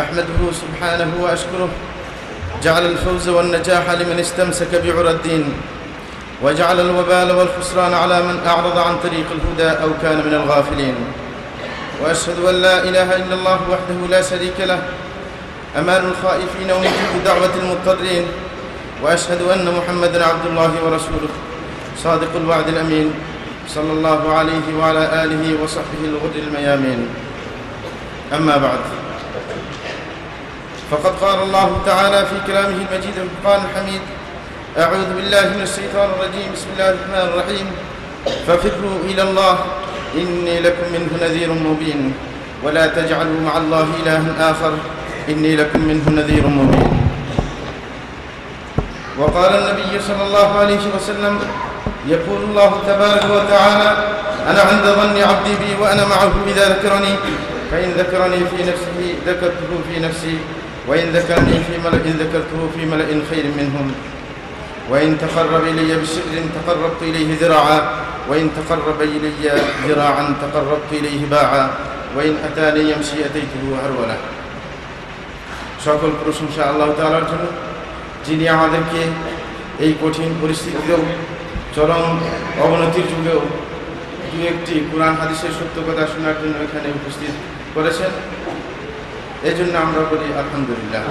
أحمده سبحانه وأشكره جعل الفوز والنجاح لمن استمسك بعرى الدين، وجعل الوبال والخسران على من أعرض عن طريق الهدى أو كان من الغافلين. وأشهد أن لا إله إلا الله وحده لا شريك له، أمان الخائفين ومجيب دعوة المضطرين. وأشهد أن محمدًا عبد الله ورسوله صادق الوعد الأمين، صلى الله عليه وعلى آله وصحبه الغر الميامين. أما بعد، فقد قال الله تعالى في كلامه المجيد والفرقان الحميد: أعوذ بالله من الشيطان الرجيم، بسم الله الرحمن الرحيم، ففروا إلى الله إني لكم منه نذير مبين، ولا تجعلوا مع الله إلها آخر إني لكم منه نذير مبين. وقال النبي صلى الله عليه وسلم: يقول الله تبارك وتعالى: أنا عند ظن عبدي بي وأنا معه إذا ذكرني، فإن ذكرني في نفسه ذكرته في نفسي، وإن ذكرني في ملأ ذكرته في ملأ خير منهم، وإن تقرب إلي بشبر تقربت إليه ذراعا، وإن تقرب إلي ذراعا تقربت إليه باعا، وإن أتاني يمشي أتيته هرولا। সকল প্রশংসা আল্লাহ তাআলার জন্য, যিনি আমাদেরকে এই কঠিন পরিস্থিতিতেও, চরম অবনতির যুগেও দু একটি কুরআন হাদিসের সত্য কথা শোনার জন্য এখানে উপস্থিত করেছেন। এই জন্য আমরা বলি আলহামদুলিল্লাহ।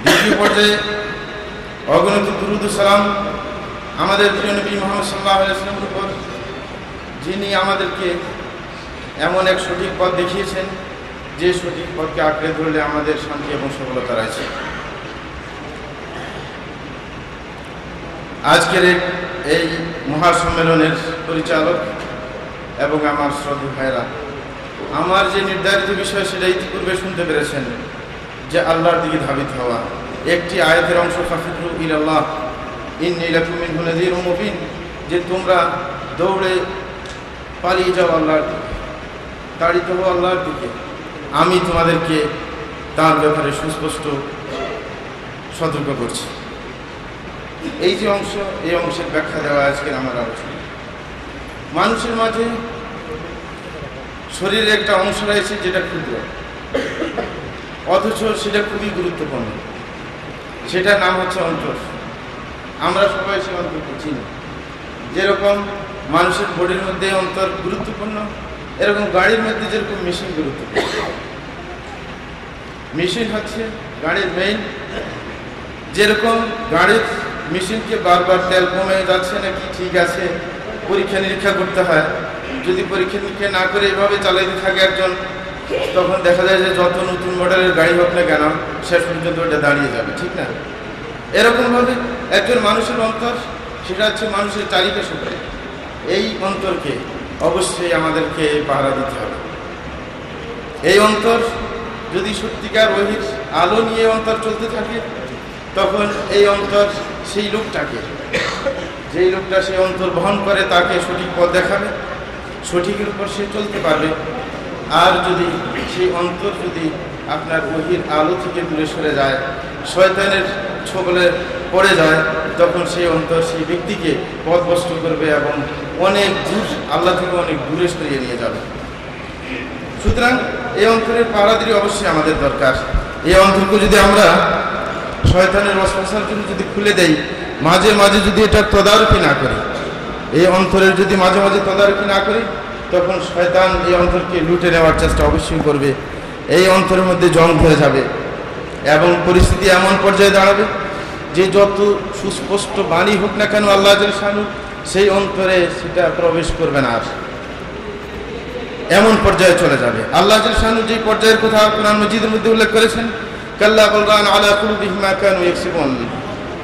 দ্বিতীয় পর্যায়ে অগণিত দুরূদ ও সালাম আমাদের প্রিয় নবী মুহাম্মদ সাল্লাল্লাহু আলাইহি ওয়াসাল্লামের উপর, যিনি আমাদেরকে এমন এক সঠিক পথ দেখিয়েছেন যে সঠিক পথকে আঁকড়ে ধরলে আমাদের শান্তি এবং সফলতা রয়েছে। আজকের এই মহাসম্মেলনের পরিচালক এবং আমার শ্রদ্ধেয় ভাইরা, আমার যে নির্ধারিত বিষয় সেটা ইতিপূর্বে শুনতে পেরেছেন, যে আল্লাহর দিকে ধাবিত হওয়া। একটি আয়াতের অংশ, ফাফিরু ইলাল্লাহ ইন্নী লাকুম মিনহু নাযীরুম মুবিন, যে তোমরা দৌড়ে পালিয়ে যাও আল্লাহর দিকে, তাড়িত হও আল্লাহর দিকে, আমি তোমাদেরকে তার ব্যাপারে সুস্পষ্ট সতর্ক করছি। এই যে অংশ, এই অংশের ব্যাখ্যা দেওয়া আজকের আমার আলোচনা। মানুষের মাঝে শরীরে একটা অংশ রয়েছে যেটা ক্ষুদ্র, অথচ সেটা খুবই গুরুত্বপূর্ণ। সেটার নাম হচ্ছে অন্তর। আমরা সবাই সে অন্তরকে চিনি। যেরকম মানুষের বডির মধ্যে অন্তর গুরুত্বপূর্ণ, এরকম গাড়ির মধ্যে যেরকম মেশিন গুরুত্বপূর্ণ। মেশিন হচ্ছে গাড়ির মেইন। যেরকম গাড়ির মেশিনকে বারবার তেল কমে যাচ্ছে নাকি ঠিক আছে পরীক্ষা নিরীক্ষা করতে হয়। যদি পরীক্ষা নিরীক্ষা না করে এভাবে চালাইতে থাকে একজন, তখন দেখা যায় যে যত নতুন মডেলের গাড়ি হোক না কেন শেষ পর্যন্ত ওটা দাঁড়িয়ে যাবে, ঠিক না? এরকমভাবে একজন মানুষের অন্তর, সেটা হচ্ছে মানুষের চারিপাশে। এই অন্তরকে অবশ্যই আমাদেরকে পাহারা দিতে হবে। এই অন্তর যদি সত্যিকার ওহির আলো নিয়ে অন্তর চলতে থাকে, তখন এই অন্তর সেই লোকটাকে, যেই লোকটা সেই অন্তর বহন করে, তাকে সঠিক পথ দেখাবে, সঠিকের উপর সে চলতে পারবে। আর যদি সেই অন্তর যদি আপনার ওহির আলো থেকে দূরে সরে যায়, শয়তানের ছোবলে পড়ে যায়, তখন সেই অন্তর সেই ব্যক্তিকে পথভ্রষ্ট করবে এবং অনেক দূর, আল্লাহ থেকে অনেক দূরে সরিয়ে নিয়ে যাবে। সুতরাং এই অন্তরের পাহারাদারি অবশ্যই আমাদের দরকার। এই অন্তরকে যদি আমরা শয়তানের ওয়াসওয়াসার জন্য যদি খুলে দেই, মাঝে মাঝে যদি এটা তদারকি না করি, এই অন্তরের যদি মাঝে মাঝে তদারকি না করি, তখন শয়তান এই অন্তরকে লুটে নেওয়ার চেষ্টা অবশ্যই করবে। এই অন্তরের মধ্যে জং ধরে যাবে এবং পরিস্থিতি এমন পর্যায়ে দাঁড়াবে যে যত সুস্পষ্ট বাণী হোক না কেন আল্লাহ জাল্লা শানু, সেই অন্তরে সেটা প্রবেশ করবে না, আর এমন পর্যায়ে চলে যাবে। আল্লাহ জাল্লা শানু যে পর্যায়ের কথা কোরআন মাজিদের মধ্যে উল্লেখ করেছেন, কাল্লা বাল রান আলা কুলুবিহিম মা কানু ইয়াকসিবুন,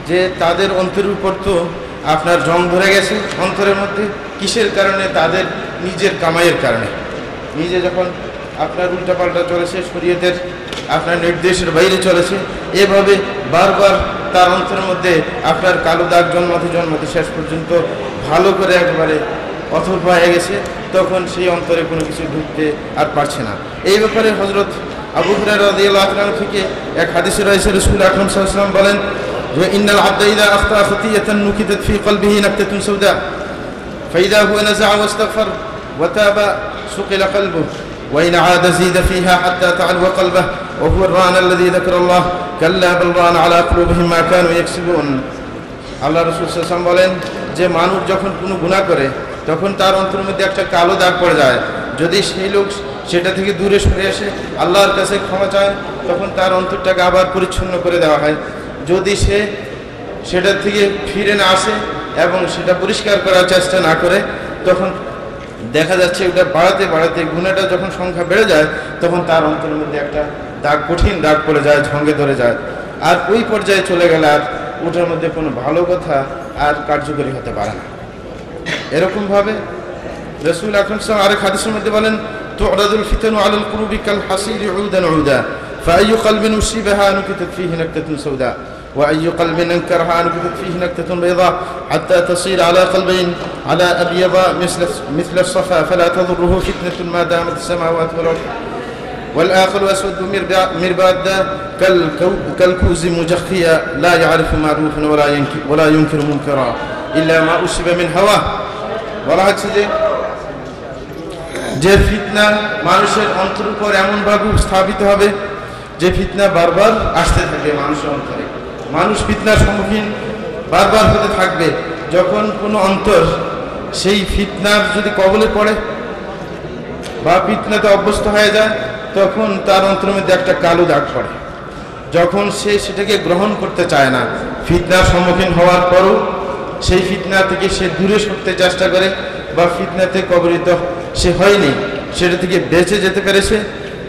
যে তাদের অন্তরের উপর তো আপনার জং ধরে গেছে। অন্তরের মধ্যে কিসের কারণে? তাদের নিজের কামাইয়ের কারণে। নিজে যখন আপনার উল্টাপাল্টা চলেছে, শরীয়তের আপনার নির্দেশের বাইরে চলেছে, এভাবে বারবার তার অন্তরের মধ্যে আপনার কালো দাগ জন্মাতে শেষ পর্যন্ত ভালো করে একবারে অথর্ব হয়ে গেছে, তখন সেই অন্তরে কোনো কিছু ঢুকতে আর পারছে না। এই ব্যাপারে হযরত আবু হুরায়রা রাদিয়াল্লাহু তাআলা থেকে এক হাদিসে রয়েছে, রাসূল আকরাম সাল্লাল্লাহু আলাইহি ওয়াসাল্লাম বলেন যে ইন্নাল আবদা ইযা আখতা খাতিয়াতান নুকিতাত ফি কলবিহি নাকতাতুন সাওদা ফাইদা হুয়া নাযা'a ওয়াস্তাগফার ওয়া তাবা সুকিলা কলবুহু وإن عاد زيد فيها حتى تعلو قلبه وهو الران الذي ذكر الله كلا بل ران على قلوبهم ما كانوا يكسبون আল্লাহ রাসূল সাল্লাল্লাহু আলাইহি ওয়াসাল্লাম বলেন যে মানুষ যখন কোনো গুনাহ করে তখন তার অন্তরের মধ্যে একটা কালো দাগ পড়ে যায়। যদি সেই লোক সেটা থেকে দূরে সরে আসে আল্লাহর কাছে ক্ষমা চায় তখন তার অন্তরটাকে আবার পরিচ্ছন্ন করে দেওয়া হয়। যদি সে সেটা থেকে ফিরে না আসে এবং সেটা পরিষ্কার করার চেষ্টা না করে তখন দেখা যাচ্ছে ওটা বাড়াতে বাড়াতে গুনাহটা যখন সংখ্যা বেড়ে যায় তখন তার অন্তরের মধ্যে একটা দাগ, কঠিন দাগ পড়ে যায়, ঝঙ্গে ধরে যায়। আর ওই পর্যায়ে চলে গেলে আর ওটার মধ্যে কোনো ভালো কথা আর কার্যকরী হতে পারে না। এরকমভাবে রাসূল আকরাম সাল্লাল্লাহু আলাইহি ওয়াসাল্লাম আরেক হাদিসের মধ্যে বলেন তু'রাদুল ফিতানু আলাল কুলুবি কাল হাসিরি উদান উদা ফাআইয়ু কলবিন উসিবাহা নুকিতাত ফীহি নাকতাতুন সাওদা وأي قلب أنكرها نكتت فيه نكتة بيضاء حتى تصير على قلبين على أبيضاء مثل الصفا فلا تضره فتنة ما دامت السماوات والأرض والآخر أسود مربادا كالكوز مجخيا لا يعرف معروفا ولا ينكر منكرا إلا ما أصيب من هواه বলা হচ্ছে যে ফিতনা মানুষের অন্তরের উপর এমনভাবে স্থাপিত হবে যে ফিতনা বারবার আসতে থাকবে মানুষের অন্তরে। মানুষ ফিতনার সম্মুখীন বারবার হতে থাকবে। যখন কোনো অন্তর সেই ফিতনার যদি কবলে পড়ে বা ফিতনাতে অভ্যস্ত হয়ে যায় তখন তার অন্তরের মধ্যে একটা কালো দাগ পড়ে। যখন সে সেটাকে গ্রহণ করতে চায় না, ফিতনার সম্মুখীন হওয়ার পরও সেই ফিতনা থেকে সে দূরে সরতে চেষ্টা করে বা ফিতনাতে কবলিত সে হয়নি, সেটা থেকে বেঁচে যেতে পেরেছে,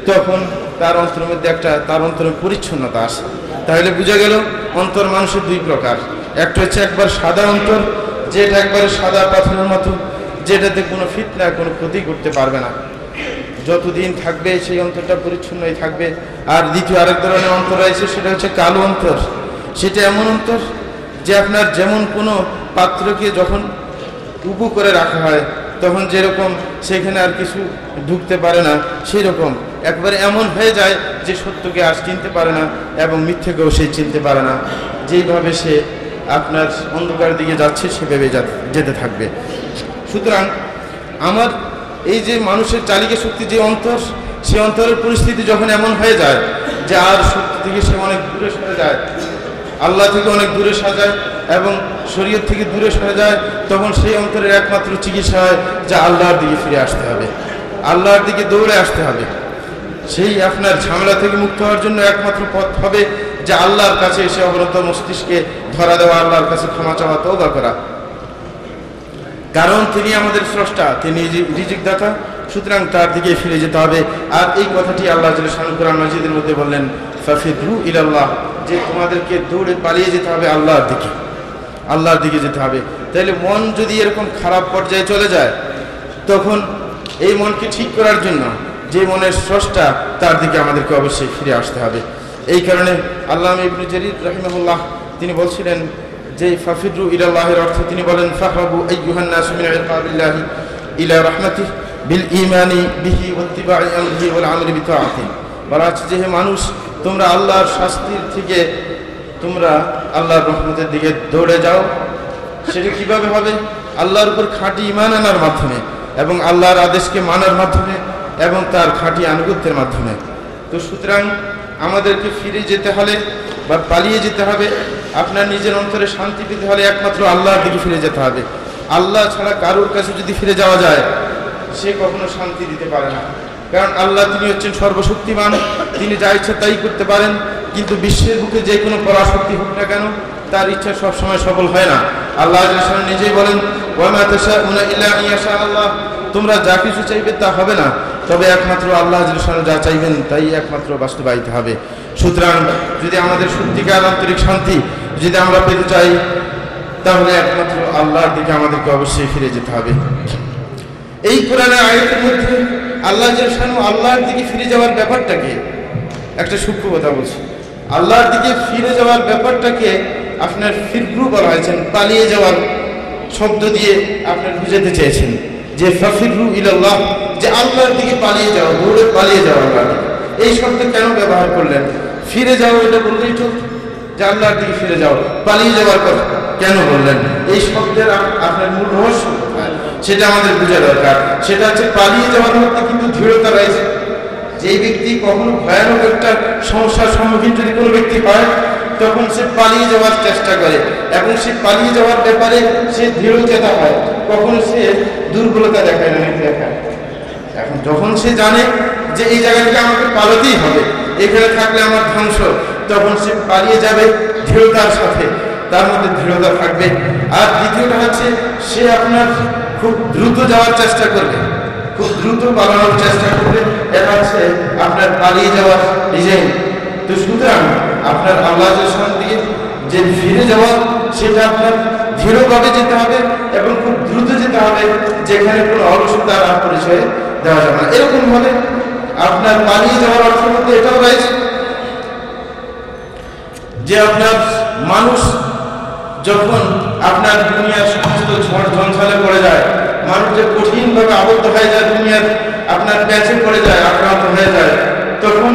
তখন তার অন্তরের মধ্যে তার অন্তরের পরিচ্ছন্নতা আসে। তাহলে বোঝা গেল অন্তর মানুষের দুই প্রকার। একটা হচ্ছে একবার সাদা অন্তর, যেটা একবারে সাদা পাথরের মতো, যেটাতে কোনো ফিতনা কোনো ক্ষতি করতে পারবে না, যতদিন থাকবে সেই অন্তরটা পরিচ্ছন্নই থাকবে। আর দ্বিতীয় আরেক ধরনের অন্তর রয়েছে, সেটা হচ্ছে কালো অন্তর। সেটা এমন অন্তর যে আপনার যেমন কোনো পাত্রকে যখন উবু করে রাখা হয় তখন যেরকম সেখানে আর কিছু ঢুকতে পারে না, সেই রকম একবারে এমন হয়ে যায় যে সত্যকে আর চিনতে পারে না এবং মিথ্যেকেও সে চিনতে পারে না। যেইভাবে সে আপনার অন্ধকার দিকে যাচ্ছে সেভাবে যেতে থাকবে। সুতরাং আমার এই যে মানুষের চালিকা শক্তি যে অন্তর, সে অন্তরের পরিস্থিতি যখন এমন হয়ে যায় যে আর সত্য থেকে সে অনেক দূরে সরে যায়, আল্লাহ থেকে অনেক দূরে সরে যায় এবং শরীয়ত থেকে দূরে সরে যায়, তখন সেই অন্তরের একমাত্র চিকিৎসা হয় যে আল্লাহর দিকে ফিরে আসতে হবে, আল্লাহর দিকে দৌড়ে আসতে হবে। সেই আপনার ঝামেলা থেকে মুক্ত হওয়ার জন্য একমাত্র পথ হবে যে আল্লাহর কাছে এসে অবনত মস্তিষ্কে ধরা দেওয়া, আল্লাহর কাছে ক্ষমা চাওয়া, তওবা করা। কারণ তিনি আমাদের স্রষ্টা, তিনি রিজিক দাতা, সুতরাং তার দিকে ফিরে যেতে হবে। আর এই কথাটি আল্লাহ জাল্লাহু শাআনহু কোরআন মাজিদের মধ্যে বললেন ফাফিরু ইলাল্লাহ, যে তোমাদেরকে দৌড়ে পালিয়ে যেতে হবে আল্লাহর দিকে, আল্লাহর দিকে যেতে হবে। তাহলে মন যদি এরকম খারাপ পর্যায়ে চলে যায় তখন এই মনকে ঠিক করার জন্য যে মনের স্রষ্টা তার দিকে আমাদেরকে অবশ্যই ফিরে আসতে হবে। এই কারণে আল্লামা ইবনে জারীর রাহিমাহুল্লাহ তিনি বলছিলেন যে ফাফিরু ইলাল্লাহের অর্থ তিনি বলেন ফাহরাবু আইয়ুহান নাসু মিন ইকাবিল্লাহি ইলা রাহমাতিহি বিল ঈমানি বিহি ওয়াত্তিবাই আমরিহি ওয়াল আমলি বিতাআতিহি। বলা হচ্ছে যে হে মানুষ, তোমরা আল্লাহর শাস্তির থেকে তোমরা আল্লাহর রহমতের দিকে দৌড়ে যাও। সেটা কিভাবে হবে? আল্লাহর উপর খাঁটি ঈমান আনার মাধ্যমে এবং আল্লাহর আদেশকে মানার মাধ্যমে এবং তার খাঁটি আনুগত্যের মাধ্যমে। তো সুতরাং আমাদেরকে ফিরে যেতে হলে বা পালিয়ে যেতে হবে, আপনার নিজের অন্তরে শান্তি পেতে হলে একমাত্র আল্লাহর দিকে ফিরে যেতে হবে। আল্লাহ ছাড়া কারোর কাছে যদি ফিরে যাওয়া যায় সে কখনো শান্তি দিতে পারে না। কারণ আল্লাহ তিনি হচ্ছেন সর্বশক্তিমান, তিনি যা ইচ্ছা তাই করতে পারেন। কিন্তু বিশ্বের বুকে যে কোনো পরাশক্তি হোক না কেন তার ইচ্ছা সবসময় সফল হয় না। আল্লাহ নিজেই বলেন ওয়া মা তাশাউনা ইল্লা আন ইয়াশা আল্লাহ, তোমরা যা কিছু চাইবে তা হবে না, তবে একমাত্র আল্লাহ যা চাইবেন তাই একমাত্র বাস্তবায়িত হবে। সুতরাং যদি আমাদের সত্যিকার আন্তরিক শান্তি যদি আমরা পেতে চাই তাহলে একমাত্র আল্লাহর দিকে আমাদেরকে অবশ্যই ফিরে যেতে হবে। এই কোরআনের আয়াতের মধ্যে আল্লাহর দিকে ফিরে যাওয়ার ব্যাপারটাকে একটা সূক্ষ্ম কথা বলছি। আল্লাহর দিকে ফিরে যাওয়ার ব্যাপারটাকে আপনার ফিররু বলা হয়েছেন, পালিয়ে যাওয়ার শব্দ দিয়ে আপনার বুঝাতে চেয়েছেন যে ফাফিরু ইলাল্লাহ, যে আল্লাহর দিকে পালিয়ে যাওয়া, দৌড়ে পালিয়ে যাওয়া। এই শব্দ কেন ব্যবহার করলেন? ফিরে যাও এটা বললেই তো, যে আল্লাহর দিকে ফিরে যাও, পালিয়ে যাওয়ার কথা কেন বললেন? এই শব্দের আপনার মূল রহস্য সেটা আমাদের বোঝা দরকার। সেটা হচ্ছে পালিয়ে যাওয়ার মধ্যে কিন্তু দৃঢ়তা রয়েছে। যেই ব্যক্তি কখনো ভয়ানক একটা সমস্যার সম্মুখীন যদি কোনো ব্যক্তি হয়, তখন সে পালিয়ে যাওয়ার চেষ্টা করে এবং সে পালিয়ে যাওয়ার ব্যাপারে সে দৃঢ়চেতা হয়, কখনো সে দুর্বলতা দেখায় না, দেখায়। এখন যখন সে জানে যে এই জায়গা থেকে আমাকে পালাতেই হবে, এখানে থাকলে আমার ধ্বংস, তখন সে পালিয়ে যাবে দৃঢ়তার সাথে, তার মধ্যে দৃঢ়তা থাকবে। আর দ্বিতীয়টা হচ্ছে সে আপনার খুব দ্রুত যাওয়ার চেষ্টা করবে, খুব দ্রুত পালানোর চেষ্টা করবে। এটা হচ্ছে আপনার পালিয়ে যাওয়ার ডিজাইন। তো সুতরাং আপনার আল্লাহর দিকে যে ফিরে যাওয়া, সেটা আপনার দৃঢ়ভাবে যেতে হবে এবং খুব দ্রুত যেতে হবে, যেখানে কোনো অলসতার পরিচয় দেওয়া যাবে না। এরকম ভাবে আপনার পালিয়ে যাওয়ার অর্থের মধ্যে এটাও রয়েছে যে আপনার মানুষ যখন আপনার দুনিয়ার সমস্ত ঝড় ঝঞ্ঝালে পড়ে যায়, মানুষ যে কঠিনভাবে আবদ্ধ হয়ে যায়, দুনিয়ার আপনার প্যাচে পড়ে যায়, আক্রান্ত হয়ে যায়, তখন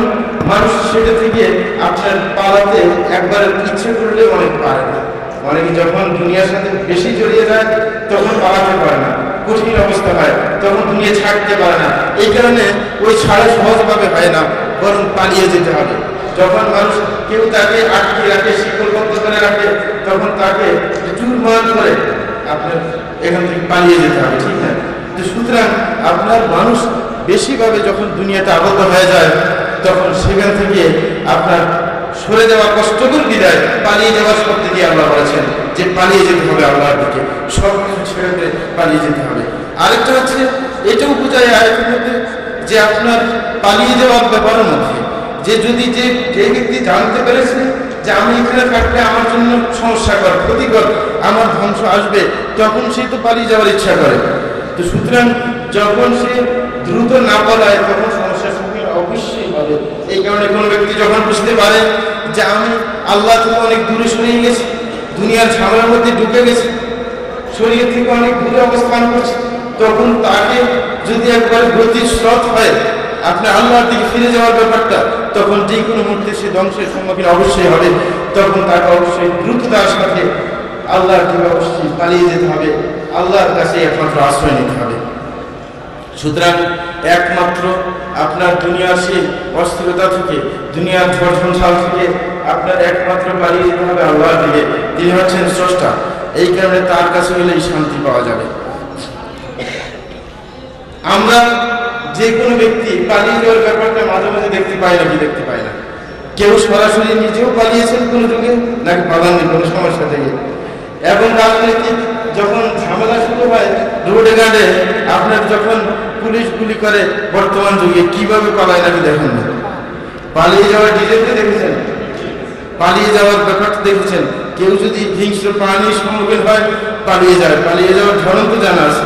মানুষ সেটা থেকে আপনার পালাতে একবার ইচ্ছে করলে অনেক পারে না। অনেকে যখন দুনিয়ার সাথে বেশি জড়িয়ে যায় তখন পালাতে পারে না, কঠিন অবস্থা হয়, তখন দুনিয়া ছাড়তে পারে না। এই কারণে ওই ছাড়া সহজভাবে হয় না, বরং পালিয়ে যেতে হবে। যখন মানুষ কেউ তাকে আটকে রাখে, শিকলবদ্ধ করে রাখে, তখন তাকে চুরমার করে আপনার এখান থেকে পালিয়ে যেতে হবে, ঠিক না? তো সুতরাং আপনার মানুষ বেশিভাবে যখন দুনিয়াতে আবদ্ধ হয়ে যায়, তখন সেখান থেকে আপনার সরে যাওয়া কষ্টকর বিদায়, পালিয়ে যাওয়ার শব্দ দিয়ে আল্লাহ বলেছেন যে পালিয়ে যেতে হবে আল্লাহর দিকে, সব কিছু ছেড়ে দিয়ে পালিয়ে যেতে হবে। আরেকটা হচ্ছে এটাও বোঝায় আয়াতের মধ্যে যে আপনার পালিয়ে যাওয়ার ব্যাপারের মধ্যে যে যদি যে ব্যক্তি জানতে পেরেছে যে আমি এখানে থাকলে আমার জন্য সমস্যাকর, ক্ষতিকর, আমার ধ্বংস আসবে, তখন সে তো পালিয়ে যাওয়ার ইচ্ছা করে। তো সুতরাং যখন সে দ্রুত না পালায়, তখন সমস্যার সম্মুখীন অবশ্যই হবে। এই কারণে কোনো ব্যক্তি যখন বুঝতে পারে যে আমি আল্লাহ থেকে অনেক দূরে সরিয়ে গেছি, দুনিয়ার ঝামেলার মধ্যে ঢুকে গেছি, শরীর থেকে অনেক দূরে অবস্থান করছি, তখন তাকে যদি একবার গতির স্রোত হয় আপনি আল্লাহর দিকে ফিরে যাওয়ার ব্যাপারটা, তখন যে কোনো মুহূর্তে সে ধ্বংসের সম্মুখীন অবশ্যই হবে। তখন তাকে অবশ্যই দ্রুততার সাথে আল্লাহর দিকে অবশ্যই পালিয়ে যেতে হবে, আল্লাহর কাছে একমাত্র আশ্রয় নিতে হবে। সুতরাং একমাত্র আপনার দুনিয়ার সেই অস্থিরতা থেকে, দুনিয়ার ঝড় ঝঞ্ঝাল থেকে আপনার একমাত্র পালিয়ে যেতে হবে আল্লাহর দিকে, যিনি হচ্ছেন স্রষ্টা। এই কারণে তার কাছে গেলেই শান্তি পাওয়া যাবে। আমরা যে কোনো ব্যক্তি পালিয়ে যাওয়ার ব্যাপারটা মাঝে মাঝে দেখতে পাই নাকি দেখতে পাই না। কেউ সরাসরি নিজেও পালিয়েছেন কোনো যুগে, নাকি পালাননি কোনো সমস্যা থেকে। এবং রাজনৈতিক যখন ঝামেলা শুরু হয় রোডে ঘাটে, আপনার যখন পুলিশ গুলি করে বর্তমান যুগে, কিভাবে পালায় নাকি দেখেন না। পালিয়ে যাওয়ার ডিজাইনটা দেখেছেন, পালিয়ে যাওয়ার ব্যাপারটা দেখেছেন। কেউ যদি হিংস্র প্রাণীর সম্মুখীন হয় পালিয়ে যায়, পালিয়ে যাওয়ার ধরন তো জানা আছে।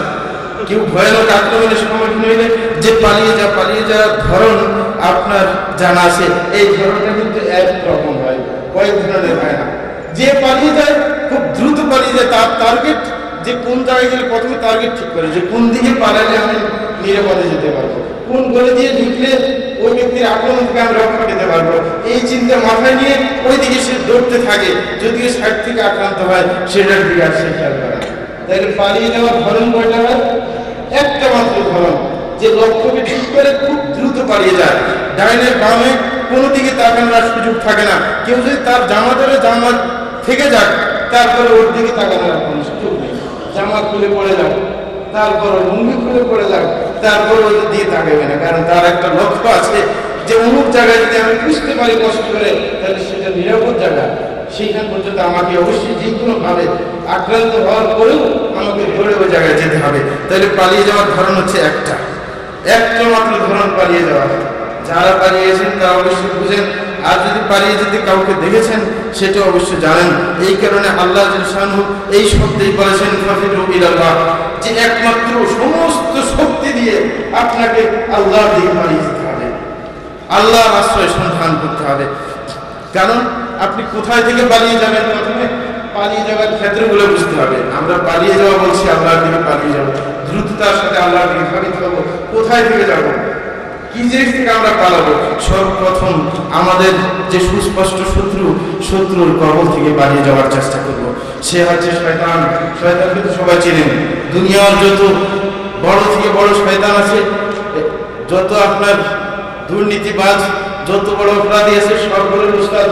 কেউ ভয়ানক আক্রমণের সম্মুখীন হইলে যে পালিয়ে যাওয়ার ধরন আপনার জানা আছে। এই ধরনটা কিন্তু একরকম হয়, কয়েক ধরনের হয় না। যে পালিয়ে যায় খুব দ্রুত পালিয়ে যায়, তার টার্গেট যে কোন জায়গায় গেলে প্রথমে টার্গেট ঠিক করে যে কোন দিকে পালালে আমি নিরাপদে যেতে পারবো, কোন গলে দিয়ে ঢুকলে ওই ব্যক্তির আক্রমণ থেকে আমি রক্ষা পেতে পারবো, এই চিন্তা মাথায় নিয়ে ওই দিকে সে দৌড়তে থাকে। যদিও সাইড থেকে আক্রান্ত হয় সেটার দিকে আর সে খেয়াল করে। তাই পালিয়ে যাওয়ার ধরন কয়টা হয়? একটা মাত্র ধরন, যে লক্ষ্যকে ঠিক করে খুব দ্রুত পালিয়ে যায়। ডাইনে বামে কোনো দিকে তাকানোর সুযোগ থাকে না। কেউ যদি তার জামা থেকে যাক, তারপরে ওর দিকে তাকানোর কোনো সুযোগ নেই। জামা খুলে পড়ে যাক, তারপর লুঙ্গি খুলে পড়ে যাক, তারপর ওদের দিকে তাকাবে না। কারণ তার একটা লক্ষ্য আছে যে অমুক জায়গায় যদি আমি বুঝতে পারি কষ্ট করে, তাহলে সেটা নিরাপদ জায়গা, সেইখান পর্যন্ত আমাকে অবশ্যই যে কোনো ভাবে আক্রান্ত হওয়ার পরেও আমাকে ধরে ওই জায়গায় যেতে হবে। তাহলে পালিয়ে যাওয়ার ধরন হচ্ছে একটা মাত্র ধরন পালিয়ে যাওয়া। যারা পালিয়েছেন তারা অবশ্যই বুঝেন, আর যদি পালিয়ে যেতে কাউকে দেখেছেন সেটা অবশ্যই জানেন। এই কারণে আল্লাহ জাল্লাহু এই শব্দেই বলেছেন ফাফিরু ইলাল্লাহ, যে একমাত্র সমস্ত শক্তি দিয়ে আপনাকে আল্লাহর দিকে পালিয়ে যেতে হবে, আল্লাহর আশ্রয় সন্ধান করতে হবে। কারণ আপনি কোথায় থেকে পালিয়ে যাবেন, প্রথমে পালিয়ে যাওয়ার ক্ষেত্রগুলো বুঝতে হবে। আমরা পালিয়ে যাওয়া বলছি, আল্লাহর দিকে পালিয়ে যাবো, দ্রুততার সাথে আল্লাহর দিকে ভাবিতে হবো কোথায় থেকে যাব। কি জিনিস থেকে আমরা পালাবো? সর্বপ্রথম আমাদের যে সুস্পষ্ট শত্রুর কবল থেকে পালিয়ে যাওয়ার চেষ্টা করব। সে হচ্ছে শয়তান। শয়তানকে তো সবাই চেনেন। দুনিয়ার যত বড় থেকে বড় শয়তান আছে, যত আপনার দুর্নীতিবাজ, যত বড় অপরাধী আছে, সবগুলোর উস্তাদ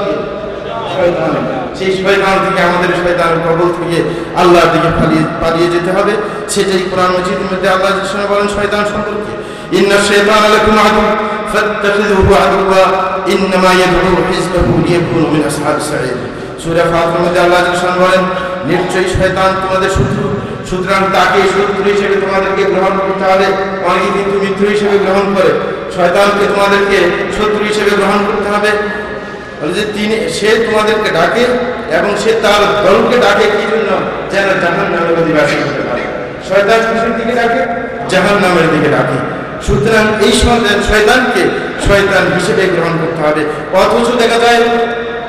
শয়তান। সেই শয়তান থেকে, আমাদের শয়তানের কবল থেকে আল্লাহর দিকে পালিয়ে যেতে হবে। সেটাই কোরআন মাজিদের মধ্যে আল্লাহ বলেন শয়তান সম্পর্কে, ইন্না শাইতানা লাকুম আদু ফাত্তাখিযুহু আদুওয়া ইন্নামা ইয়াদউ হিজবাহু লিয়াকুনু মিন আসহাবিস সাঈদ। সূরা ফাতিরের মধ্যে আল্লাহ বলেন, নিশ্চয়ই শয়তান তোমাদের শত্রু, সুতরাং তাকে শত্রু হিসেবে তোমাদেরকে গ্রহণ করতে হবে। অনেকে কিন্তু মিত্র হিসেবে গ্রহণ করে, শয়তানকে তোমাদেরকে শত্রু হিসেবে গ্রহণ করতে হবে। যে সে তোমাদেরকে ডাকে এবং সে তার দলকে ডাকে কি জন্য? যেন জাহান্নামের অধিবাসী হতে পারে। শয়তান কিসের দিকে ডাকে? জাহান্নামের দিকে ডাকে। সুতরাং এই শয়তানকে শয়তান হিসেবে গ্রহণ করতে হবে। অথচ দেখা যায়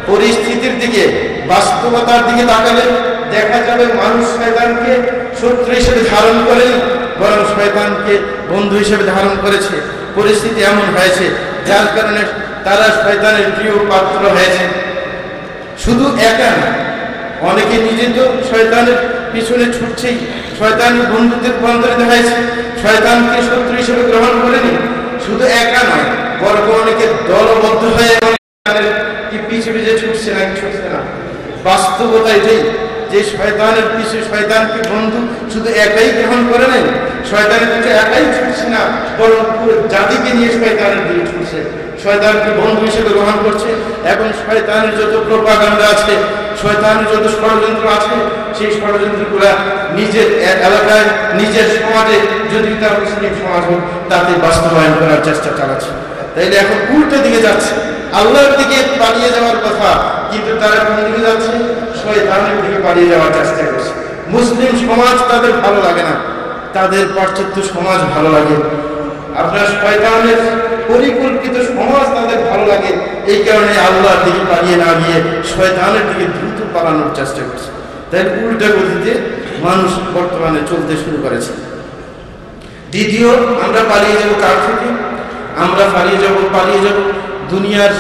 পরিস্থিতির দিকে, বাস্তবতার দিকে তাকালে দেখা যাবে মানুষ শয়তানকে শত্রু হিসেবে ধারণ করেনি, বরং শয়তানকে বন্ধু হিসেবে ধারণ করেছে। পরিস্থিতি এমন হয়েছে যার কারণে তারা শয়তানের প্রিয় পাত্র হয়েছে। শুধু একা না, অনেকে নিজে তো শয়তানের পিছনে ছুটছেই, শয়তানের বন্ধুত্বে রূপান্তরিত হয়েছে, শয়তানকে শত্রু হিসেবে গ্রহণ করেনি। শুধু একা নয়, বরং অনেকে দলবদ্ধ হয়ে কি পিছে পিছে ছুটছে না। বাস্তবতা এটাই যে শয়তানের পিছু, শয়তানকে বন্ধু শুধু একাই গ্রহণ করে নেই, শয়তানের পিছু একাই ছুটছে না, বরং পুরো জাতিকে নিয়ে শয়তানের দিকে ছুটছে, শয়তানকে বন্ধু হিসেবে গ্রহণ করছে। এবং শয়তানের যত প্রোপাগান্ডা আছে, শয়তানের যত ষড়যন্ত্র আছে, সেই ষড়যন্ত্রগুলা নিজের এলাকায়, নিজের সমাজে, যদি তার মুসলিম সমাজ হোক, তাতে বাস্তবায়ন করার চেষ্টা চালাচ্ছে। তাইলে এখন উল্টো দিকে যাচ্ছে, আল্লাহর দিকে পালিয়ে যাওয়ার কথা, কিন্তু তারা কোন দিকে যাচ্ছে? শয়তানের দিকে পালিয়ে যাওয়ার চেষ্টা করছে। মুসলিম সমাজ তাদের ভালো লাগে না, তাদের পাশ্চাত্য সমাজ ভালো লাগে। আপনার শয়তানের পরিকল্পিত সমাজ তাদের ভালো লাগে। এই কারণে আল্লাহর দিকে পালিয়ে না গিয়ে শয়তানের দিকে দ্রুত পালানোর চেষ্টা করছে। তাই উল্টা গতিতে মানুষ বর্তমানে চলতে শুরু করেছে। দ্বিতীয়, আমরা পালিয়ে যাব কার থেকে? আমরা পালিয়ে যাব দুনিয়ার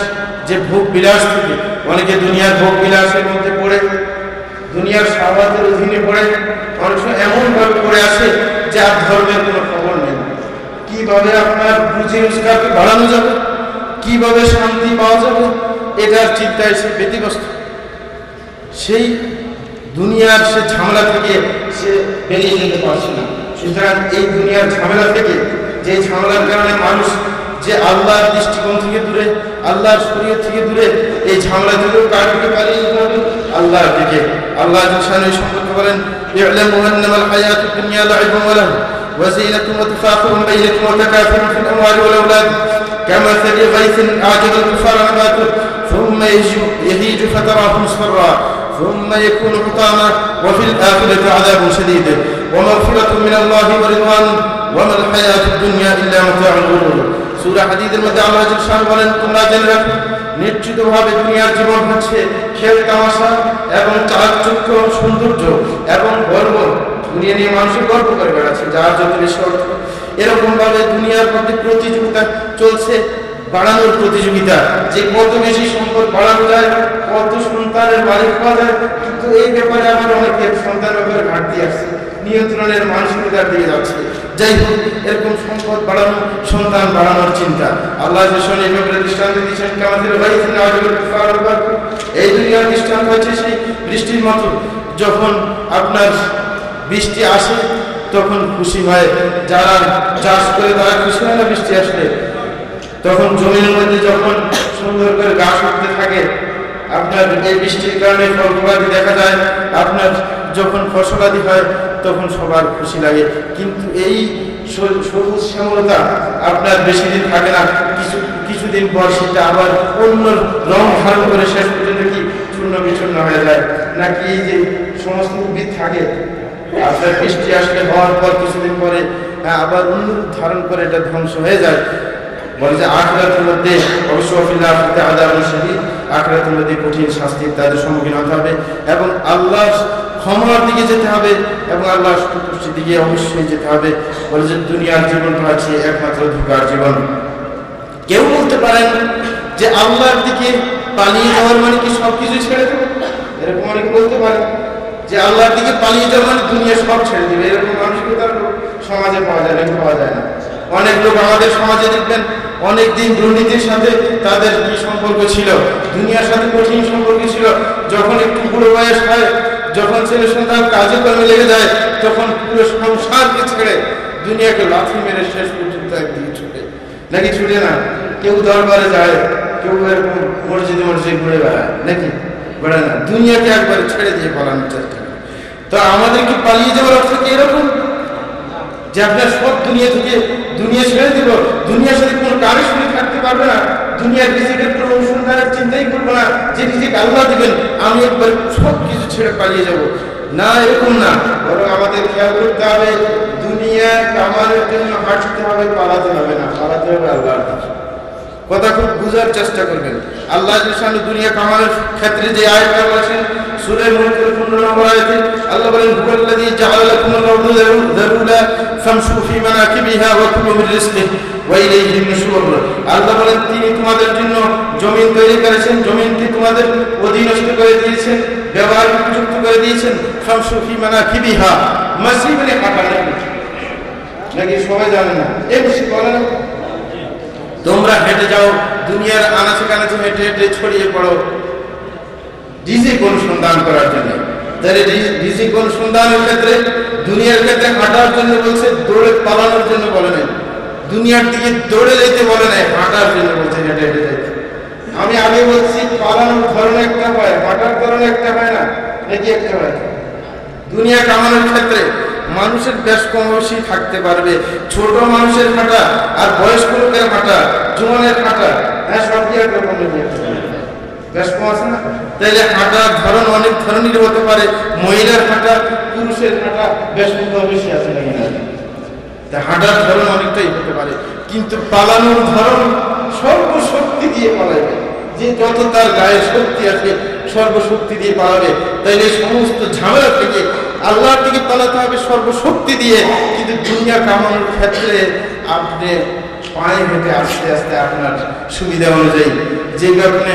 যে ভোগ বিলাস থেকে। অনেকে দুনিয়ার ভোগ বিলাসের মধ্যে পড়ে, দুনিয়ার শাহওয়াতের অধীনে পড়ে, অনেক সময় এমনভাবে পড়ে আসে যে আর ধর্মের কোনো খবর নেই। কিভাবে আপনার রুজি রোজগারকে বাড়ানো যাবে, কিভাবে শান্তি পাওয়া যাবে, এটার চিন্তায় সে ব্যতিব্যস্ত। সেই দুনিয়ার সে ঝামেলা থেকে সে বেরিয়ে যেতে পারছে না। সুতরাং এই দুনিয়ার ঝামেলা থেকে, যে ঝামেলার কারণে মানুষ যে আল্লাহর দৃষ্টিকোণ থেকে দূরে, আল্লাহর শরীয়ত থেকে দূরে, এই ঝামেলা থেকেও কার দিকে পালিয়ে যেতে হবে? আল্লাহর দিকে। আল্লাহ সম্পর্কে বলেন, ই'লামু আন্নামাল হায়াতুদ দুনিয়া লা'ibun ওয়া লাহু ওয়া জিনাতুন ওয়া তাফাখুরুন বাইনাকুম ওয়া তাকাথুরুন ফিল আমওয়ালি ওয়াল আওলাদ কামাসালি গায়থিন আ'জাবা al-kuffara nabatuhu thumma yahiju fatarahu musfarra thumma yakunu hutama wa fil akhirati 'adhabun shadid wa maghfiratun min Allahi wa ridwanun wa mal hayatud dunya illa mata'ul ghurur। সূরা হাদীদের মধ্যে আল্লাহ বলেন, তোমরা জেনে রাখো, নিশ্চিতভাবে দুনিয়ার জীবন হচ্ছে খেল তামাশা এবং চাকচক্য, সৌন্দর্য এবং গর্ব। দুনিয়া নিয়ে মানুষের গর্ব করে বেড়াচ্ছে, যার যত বেশি অর্থ। এরকম ভাবে দুনিয়ার মধ্যে প্রতিযোগিতা চলছে, বাড়ানোর প্রতিযোগিতা, যে কত বেশি সম্পদ বাড়ানো যায়, কত সন্তানের মালিক হওয়া যায়। কিন্তু এই ব্যাপারে আমার অনেকের সন্তান ব্যাপারে ঘাটতি আসছে, নিয়ন্ত্রণের মানসিকতার দিকে যাচ্ছে। যাই হোক, এরকম সম্পদ বাড়ানো, সন্তান বাড়ানোর চিন্তা আল্লাহ এই ব্যাপারে দৃষ্টান্ত দিচ্ছেন। এই দুনিয়ার দৃষ্টান্ত হচ্ছে সেই বৃষ্টির মতো, যখন আপনার বৃষ্টি আসে তখন খুশি হয়, যারা চাষ করে তারা খুশি হয় না বৃষ্টি আসলে। তখন জমির মধ্যে যখন সুন্দর করে গাছ উঠতে থাকে, আপনার এই বৃষ্টির কারণে ফলফলাদি দেখা যায়, আপনার যখন ফসলাদি হয় তখন সবার খুশি লাগে। কিন্তু এই সবুজ শ্যামলতা আপনার বেশি দিন থাকে না, কিছুদিন পর সেটা আবার অন্য রং ধারণ করে শেষ পর্যন্ত কি চূর্ণ বিচূর্ণ হয়ে যায়। নাকি এই যে সমস্ত উদ্ভিদ থাকে, আপনার বৃষ্টি আসলে হওয়ার পর কিছুদিন পরে আবার অন্য ধারণ করে এটা ধ্বংস হয়ে যায়। বলে যে আখিরাতের মধ্যে অবশ্যই আযাবুন শাদীদ, আখিরাতের মধ্যে কঠিন শাস্তির তাদের সম্মুখীন হতে হবে এবং আল্লাহর ক্ষমার দিকে যেতে হবে এবং আল্লাহর সন্তুষ্টির দিকে অবশ্যই যেতে হবে। বলে যে দুনিয়ার জীবনটা আছে একমাত্র ধোঁকার জীবন। কেউ বলতে পারেন যে আল্লাহর দিকে পালিয়ে যাওয়ার মানে কি সবকিছু ছেড়ে দেবে, এরকম অনেকে বলতে পারেন যে আল্লাহর দিকে পালিয়ে যাওয়া মানে দুনিয়া সব ছেড়ে দেবে। এরকম মানুষকে তার সমাজে পাওয়া যায় না, পাওয়া যায় না। অনেক লোক আমাদের সমাজে দেখবেন অনেক দিন দুর্নীতির সাথে তাদের কি সম্পর্ক ছিল, দুনিয়ার সাথে কঠিন সম্পর্ক ছিল। যখন একটু বুড়ো বয়স হয়, যখন ছেলে সন্তান কাজে কর্মে লেগে যায়, তখন পুরো সংসারকে ছেড়ে দুনিয়াকে লাথি মেরে শেষ পর্যন্ত একদিকে ছুটে, নাকি ছুটে না? কেউ দরবারে যায়, কেউ এরকম মসজিদে মসজিদে ঘুরে বেড়ায়, নাকি বেড়ায় না, দুনিয়াকে একবারে ছেড়ে দিয়ে পালানোর চেষ্টা করে। তো আমাদের কি পালিয়ে যাওয়ার অর্থ কি এরকম যে আপনার সব দুনিয়া থেকে দুনিয়া ছেড়ে দিব, দুনিয়ার সাথে কোনো কানেকশন থাকতে পারবে না, দুনিয়ার রিজিকের কোনো অনুসন্ধানের চিন্তাই করবো না যে রিজিক আল্লাহ দিবেন, আমি একবার সব কিছু ছেড়ে পালিয়ে যাব? না, এরকম না। বরং আমাদের খেয়াল করতে হবে দুনিয়া কামানোর জন্য হাঁটতে হবে, পালাতে হবে না, পালাতে হবে আল্লাহর দিকে। কথা খুব বুঝার চেষ্টা করবেন। আল্লাহ জিসানু দুনিয়া কামানোর ক্ষেত্রে যে আয়াতটা বলেছেন সূরা মুলকের 15 নম্বর আয়াতে আল্লাহ বলেন হুয়াল্লাযী জাআলা লাকুমুল আরদা যালুলা ফামশু ফি মানাকিবিহা ওয়া কুলু মির রিজকিহি ওয়া ইলাইহিন নুশুর। আল্লাহ বলেন তিনি তোমাদের জন্য জমিন তৈরি করেছেন, জমিনকে তোমাদের অধীনস্থ করে দিয়েছেন, ব্যবহার উপযুক্ত করে দিয়েছেন। ফামশু ফি মানাকিবিহা, মাসি মানে হাঁটা, নাকি সবাই জানেন না? এই বেশি বলেন তোমরা হেঁটে যাও, দুনিয়ার আনাচে কানাচে হেঁটে হেঁটে ছড়িয়ে পড়ো রিজিক অনুসন্ধান করার জন্য। তাহলে রিজিক অনুসন্ধানের ক্ষেত্রে দুনিয়ার ক্ষেত্রে হাঁটার জন্য বলছে, দৌড়ে পালানোর জন্য বলে নাই, দুনিয়ার দিকে দৌড়ে যেতে বলে নাই, হাঁটার জন্য বলছে, হেঁটে হেঁটে যাইতে। আমি আগে বলছি পালানোর ধরন একটা হয়, হাঁটার ধরন একটা হয় না, নাকি একটা হয়? দুনিয়া কামানোর ক্ষেত্রে মানুষের বেশ কম বেশি থাকতে পারবে, ছোট মানুষের হাঁটা আর বয়স্ক লোকের হাঁটা, জোয়ানের হাঁটা, হ্যাঁ সব কি একরকম বেশ কম আছে না? তাইলে হাঁটার ধরন অনেক ধরনের হতে পারে, মহিলার হাঁটা পুরুষের হাঁটা বেশ কম বেশি আছে নাকি না? হাঁটার ধরন অনেকটাই হতে পারে, কিন্তু পালানোর ধরন সর্বশক্তি দিয়ে পালাবে, যে যত তার গায়ে শক্তি আছে সর্বশক্তি দিয়ে পালাবে। তাইলে সমস্ত ঝামেলা থেকে আল্লাহর দিকে পালাতে হবে সর্বশক্তি দিয়ে। কিন্তু দুনিয়া কামানোর ক্ষেত্রে আপনি পায়ে হেঁটে আস্তে আস্তে আপনার সুবিধা অনুযায়ী, যে কারণে